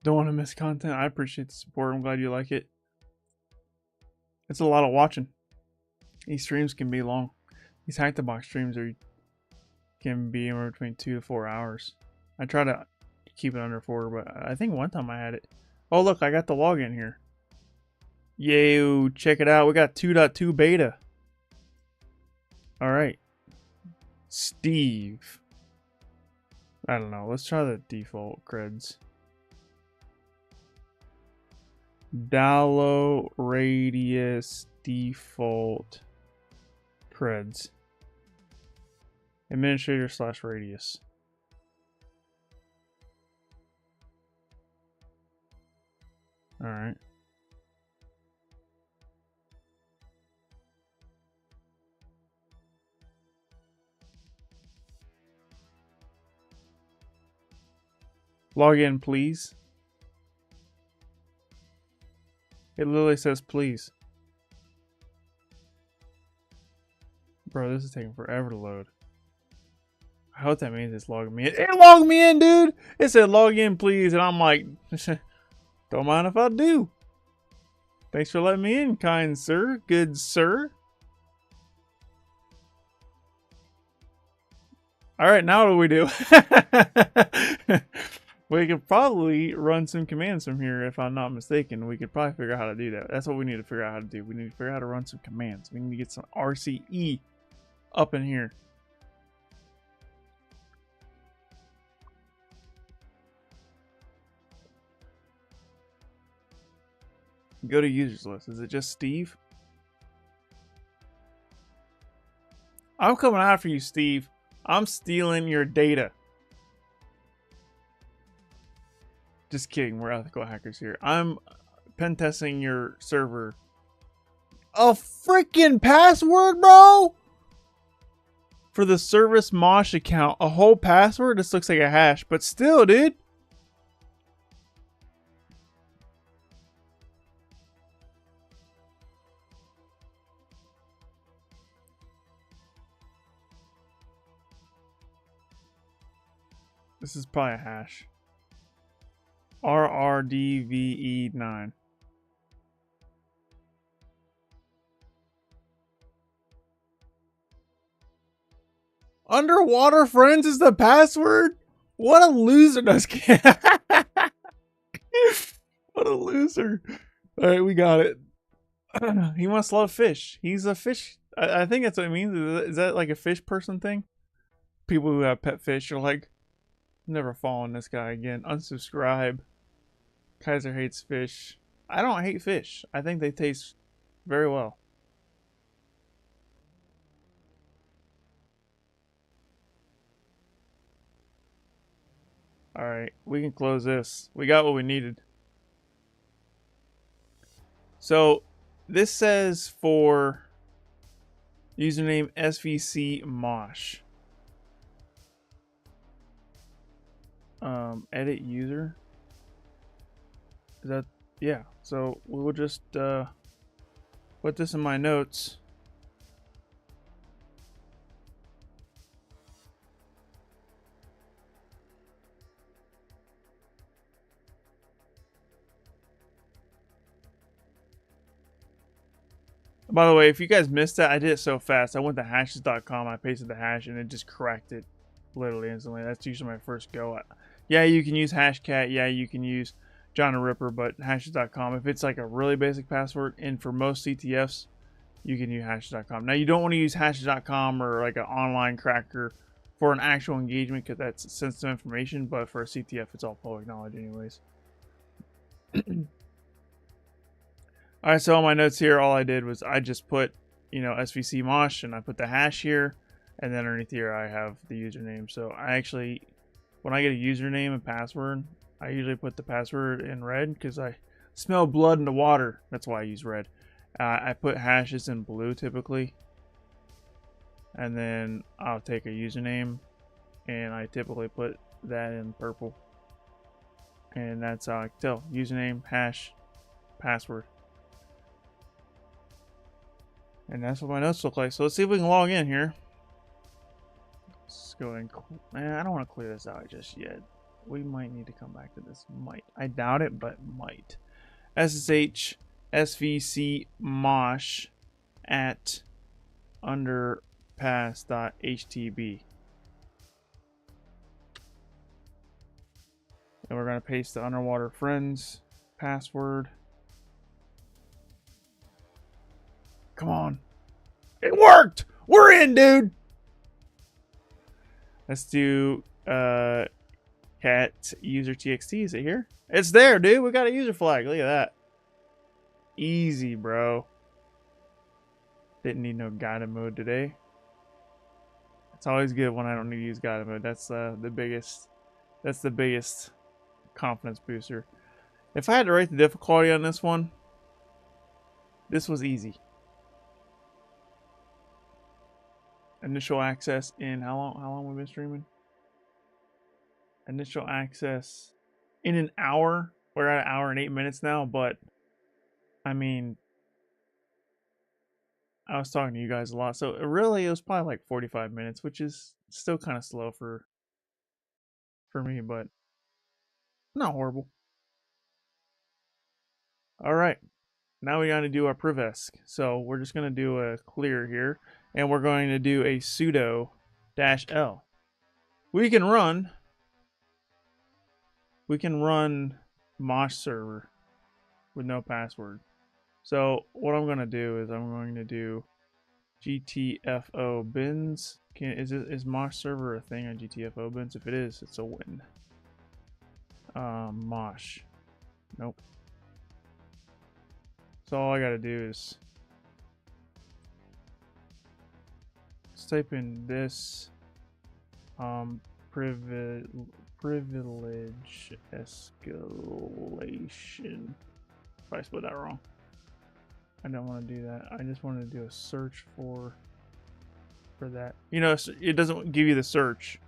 Don't want to miss content. I appreciate the support. I'm glad you like it. It's a lot of watching. These streams can be long. These Hack the Box streams can be anywhere between 2 to 4 hours. I try to keep it under 4, but I think one time I had it. Oh, look, I got the login here. Yo, check it out. We got 2.2 beta. All right. Steve. I don't know. Let's try the default creds. Download radius default creds. Administrator / radius. All right. Log in, please. It literally says please. Bro, this is taking forever to load. I hope that means it's logging me in. It logged me in, dude! It said log in, please. And I'm like, don't mind if I do. Thanks for letting me in, kind sir. Good sir. Alright, now what do we do? We could probably run some commands from here, if I'm not mistaken. We could probably figure out how to do that. That's what we need to figure out how to do. We need to figure out how to run some commands. We need to get some RCE up in here. Go to users list. Is it just Steve? I'm coming after you, Steve. I'm stealing your data. Just kidding, we're ethical hackers here. I'm pentesting your server. A freaking password, bro? For the service mosh account, a whole password? This looks like a hash, but still, dude. This is probably a hash. RRDVE9. Underwater friends is the password? What a loser. What a loser. Alright, we got it. He must love fish. He's a fish. I think that's what it means. Is that like a fish person thing? People who have pet fish are like, never following this guy again. Unsubscribe. Kyser hates fish. I don't hate fish. I think they taste very well. Alright, we can close this. We got what we needed. So, this says for username SVC Mosh. Edit user. Is that, yeah. So we will just put this in my notes. By the way, if you guys missed that, I did it so fast. I went to hashes.com, I pasted the hash, and it just cracked it literally instantly. That's usually my first go. Yeah, you can use Hashcat. Yeah, you can use John the Ripper, but hashes.com, if it's like a really basic password, and for most CTFs, you can use hashes.com. Now, you don't want to use hashes.com or like an online cracker for an actual engagement because that's sensitive information, but for a CTF, it's all public knowledge anyways. Alright, so on my notes here, all I did was I just put, you know, SVC mosh, and I put the hash here, and then underneath here I have the username. So I actually, when I get a username and password, I usually put the password in red because I smell blood in the water. That's why I use red. I put hashes in blue typically, and then I'll take a username, and I typically put that in purple. And that's how I can tell. Username, hash, password. And that's what my notes look like. So let's see if we can log in here. Let's go ahead and... Man, I don't want to clear this out just yet. We might need to come back to this. Might. I doubt it, but might. SSH SVC mosh at UnderPass.htb. And we're going to paste the underwater friends password. Come on. It worked! We're in, dude! Let's do cat user txt. Is it here? It's there, dude. We got a user flag. Look at that. Easy, bro. Didn't need no guided mode today. It's always good when I don't need to use guided mode. That's the biggest confidence booster. If I had to rate the difficulty on this one, this was easy. Initial access in how long we've been streaming? Initial access in an hour. We're at 1 hour and 8 minutes now, but I mean, I was talking to you guys a lot, so it was probably like 45 minutes, which is still kind of slow for me, but not horrible. All right, now we got to do our privesc. So we're just going to do a clear here, and we're going to do a sudo -l. We can run mosh server with no password. So what I'm going to do is I'm going to do GTFO bins. Is mosh server a thing on GTFO bins? If it is, it's a win. Mosh. Nope. So all I got to do is type in this privilege escalation. If I spelled that wrong. I don't want to do that. I just want to do a search for that. You know, it doesn't give you the search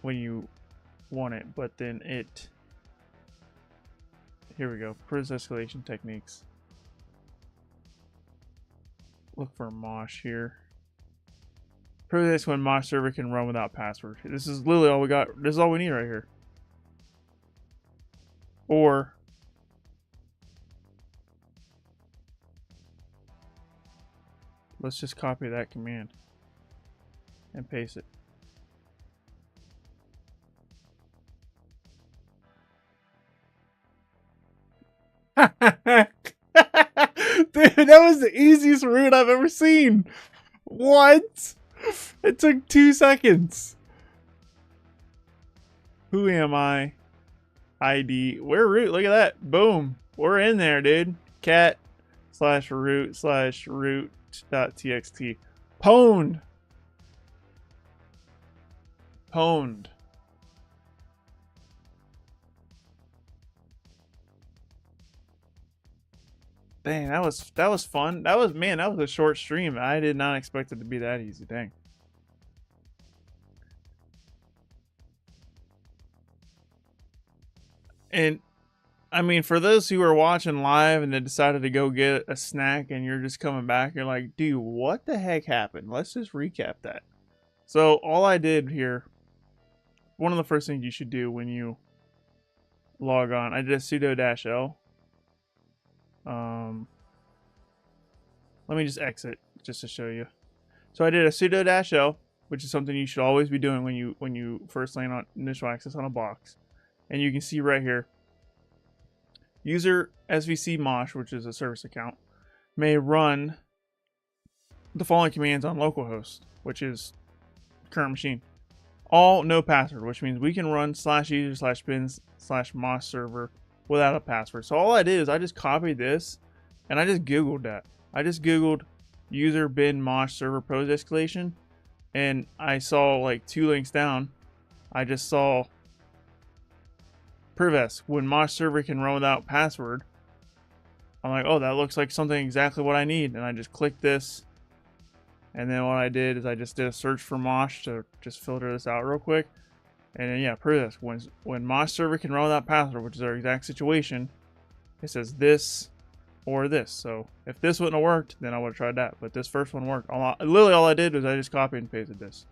when you want it, but then here we go. Privilege escalation techniques. Look for mosh here. Privilege when mosh server can run without password. This is literally all we got. This is all we need right here. Or let's just copy that command and paste it. Dude, that was the easiest route I've ever seen. What? It took 2 seconds. Who am I? ID. We're root. Look at that. Boom. We're in there, dude. cat/root/root.txt. Pwned. Pwned. Dang, that was fun. That was a short stream. I did not expect it to be that easy. Dang. And I mean, for those who are watching live and they decided to go get a snack and you're just coming back, you're like, dude, what the heck happened? Let's just recap that. So all I did here, one of the first things you should do when you log on, I did a sudo -l. let me just exit just to show you. So I did a sudo -l, which is something you should always be doing when you first land on initial access on a box. And you can see right here, user svc mosh, which is a service account, may run the following commands on localhost, which is current machine. All no password, which means we can run /user/bin/mosh server without a password. So all I did is I just copied this and I just Googled that. I just Googled user bin mosh server pros escalation, and I saw like 2 links down. I just saw Prives when mosh server can run without password. I'm like, oh, that looks like something exactly what I need. And I just clicked this. And then what I did is I just did a search for mosh to just filter this out real quick. And then yeah, Prives, when mosh server can run without password, which is our exact situation, it says this or this. So if this wouldn't have worked, then I would have tried that. But this first one worked. Literally all I did was I just copied and pasted this.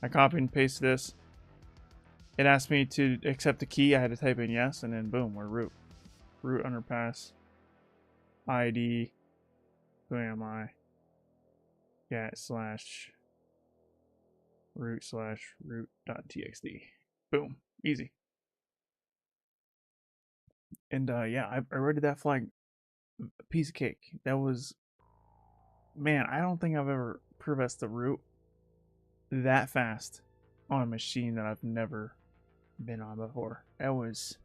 I copied and pasted this. It asked me to accept the key. I had to type in yes, and then boom, we're root. Root UnderPass. ID. Who am I? Cat /root/root.txt. Boom. Easy. And yeah, I already did that for like a piece of cake. That was, man, I don't think I've ever prevessed the root that fast on a machine that I've never been on before. That was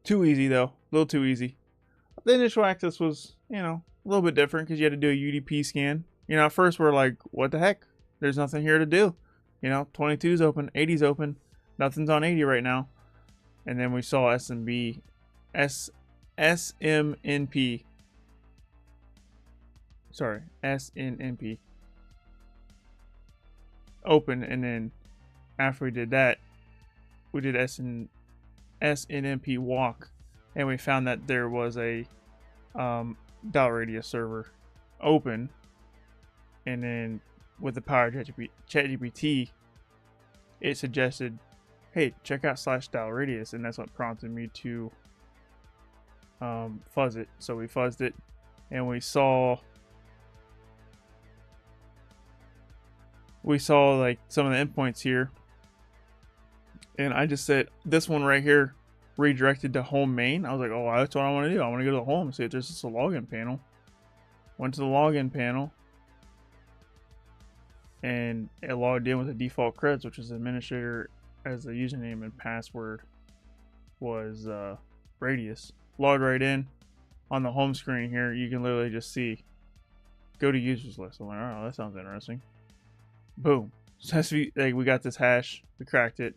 too easy though. A little too easy. The initial access was, you know, a little bit different because you had to do a UDP scan. You know, at first we're like, what the heck? There's nothing here to do. You know, 22's open, 80's open. Nothing's on 80 right now. And then we saw SMNP open, and then after we did that, we did SNMP walk, and we found that there was a .radius server open, and then with the power of ChatGPT, it suggested, hey, check out /radius, and that's what prompted me to fuzz it. So we fuzzed it, and we saw like some of the endpoints here, and I just said this one right here redirected to home main. I was like, oh, that's what I want to do. I want to go to the home, see if there's just a login panel. Went to the login panel, and it logged in with the default creds, which is administrator as the username, and password was radius. Logged right in. On the home screen here, you can literally just see, go to users list. I'm like, oh, that sounds interesting. Boom. So like, we got this hash. We cracked it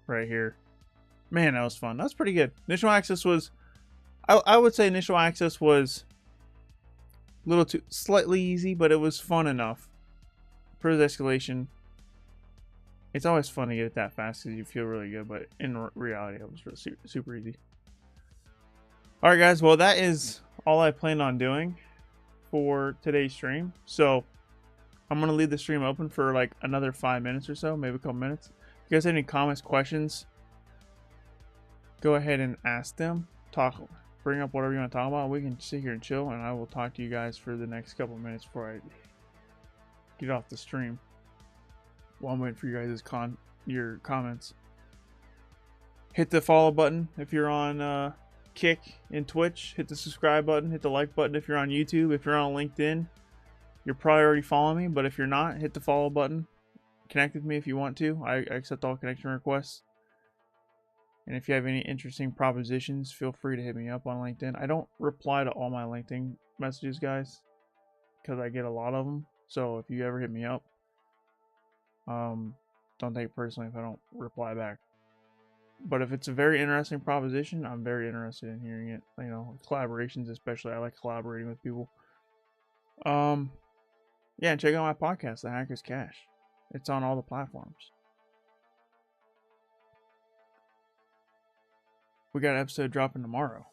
right here. Man, that was fun. That was pretty good. Initial access was, I would say initial access was a little too slightly easy, but it was fun enough. Privilege escalation, it's always fun to get it that fast because you feel really good, but in reality, it was really super easy. All right, guys. Well, that is all I planned on doing for today's stream. So I'm gonna leave the stream open for like another 5 minutes or so, maybe a couple minutes. If you guys have any comments, questions, go ahead and ask them. Bring up whatever you want to talk about. We can sit here and chill, and I will talk to you guys for the next couple minutes before I get off the stream. While I'm waiting for you guys' your comments. Hit the follow button if you're on Kick and Twitch. Hit the subscribe button. Hit the like button if you're on YouTube. If you're on LinkedIn, you're probably already following me, but if you're not, hit the follow button. Connect with me if you want to. I accept all connection requests. And if you have any interesting propositions, feel free to hit me up on LinkedIn. I don't reply to all my LinkedIn messages, guys, because I get a lot of them. So if you ever hit me up, don't take it personally if I don't reply back. But if it's a very interesting proposition, I'm very interested in hearing it. You know, collaborations especially. I like collaborating with people. Yeah, and check out my podcast, The Hacker's Cache. It's on all the platforms. We got an episode dropping tomorrow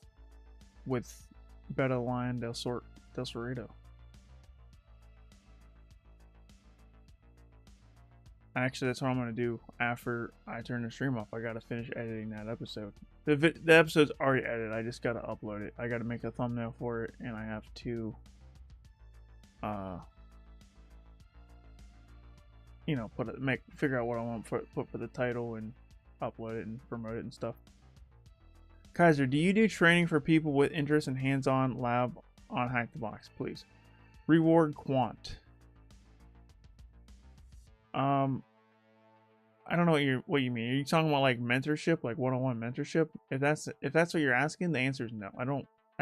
with Beta Lion Del Cerrito. Actually, that's what I'm going to do after I turn the stream off. I got to finish editing that episode. The episode's already edited. I just gotta upload it. I gotta make a thumbnail for it, and I have to, you know, figure out what I want put for the title and upload it and promote it and stuff. Kyser, do you do training for people with interest in hands-on lab on Hack the Box, please? Reward quant. I don't know what you mean. Are you talking about like mentorship, like one-on-one mentorship? If that's what you're asking, the answer is no. I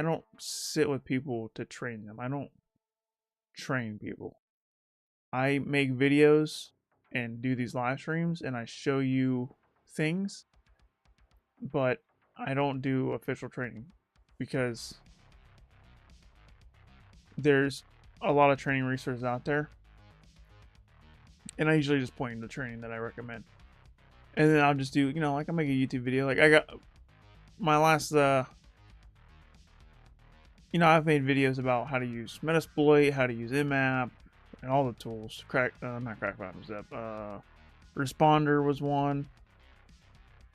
don't sit with people to train them. I don't train people. I make videos and do these live streams and I show you things, but I don't do official training because there's a lot of training resources out there. And I usually just point to the training that I recommend. And then I'll just do, you know, like I'll make a YouTube video. Like I got my last, you know, I've made videos about how to use Metasploit, how to use Inmap, and all the tools. Not crack bottoms up. Responder was one.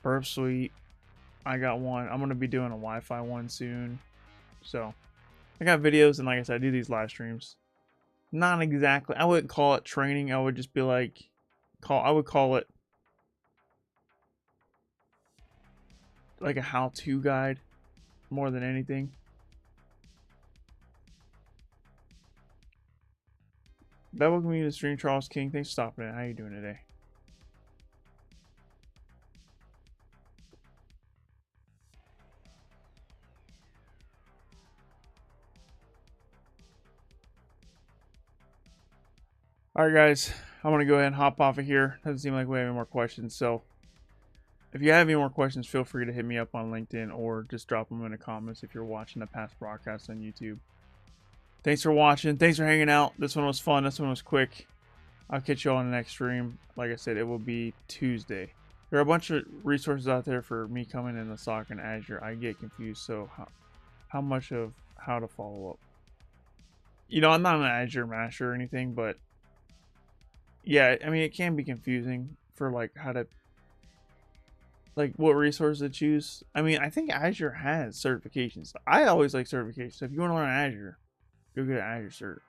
Burp Suite. I got one. I'm going to be doing a Wi-Fi one soon. So I got videos, and like I said, I do these live streams. Not exactly, I wouldn't call it training. I would just be like, I would call it like a how-to guide more than anything. Welcome you to the stream, Charles King. Thanks for stopping in. How you doing today? Alright guys, I'm going to go ahead and hop off of here. Doesn't seem like we have any more questions, so if you have any more questions, feel free to hit me up on LinkedIn or just drop them in the comments if you're watching the past broadcasts on YouTube. Thanks for watching. Thanks for hanging out. This one was fun. This one was quick. I'll catch you all in the next stream. Like I said, it will be Tuesday. There are a bunch of resources out there for me coming in the SOC and Azure. I get confused, so how much of how to follow up. You know, I'm not an Azure master or anything, but yeah, I mean, it can be confusing for like how to, like what resources to choose. I mean, I think Azure has certifications. I always like certifications. So if you want to learn Azure, go get an Azure cert.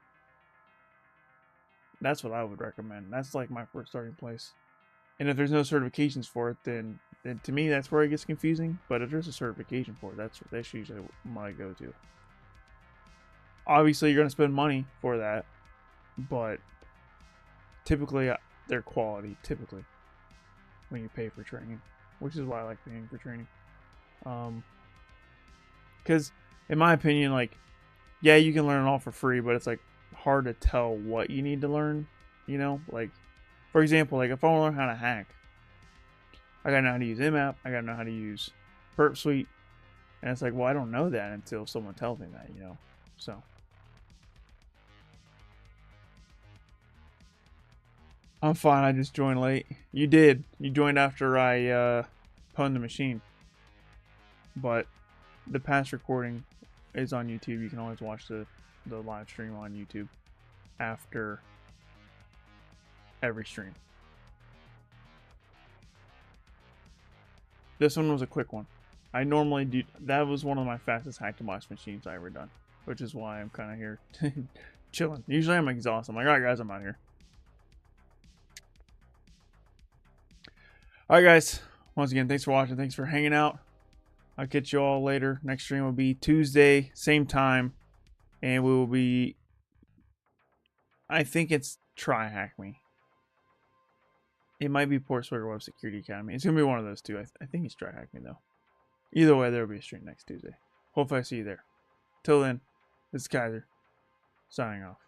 That's what I would recommend. That's like my first starting place. And if there's no certifications for it, then to me that's where it gets confusing. But if there's a certification for it, that's usually my go-to. Obviously, you're going to spend money for that, but typically they're quality. Typically, when you pay for training, which is why I like paying for training. Because in my opinion, like, yeah, you can learn it all for free, but it's like hard to tell what you need to learn. You know, like for example, like if I want to learn how to hack, I gotta know how to use Inmap. I gotta know how to use Burp Suite, and it's like, well, I don't know that until someone tells me that, you know. So I'm fine. I just joined late. You did. You joined after I pwned the machine. But the past recording is on YouTube. You can always watch the live stream on YouTube after every stream. This one was a quick one. I normally do. That was one of my fastest hack to box machines I ever done, which is why I'm kind of here chilling. Usually I'm exhausted. I'm like, all right, guys, I'm out here. All right, guys. Once again, thanks for watching. Thanks for hanging out. I'll catch you all later. Next stream will be Tuesday, same time, and we will be. I think it's Try Hack Me. It might be Portswagger Web Security Academy. It's gonna be one of those two. I think it's Try Hack Me though. Either way, there will be a stream next Tuesday. Hopefully, I see you there. Till then, this is Kyser signing off.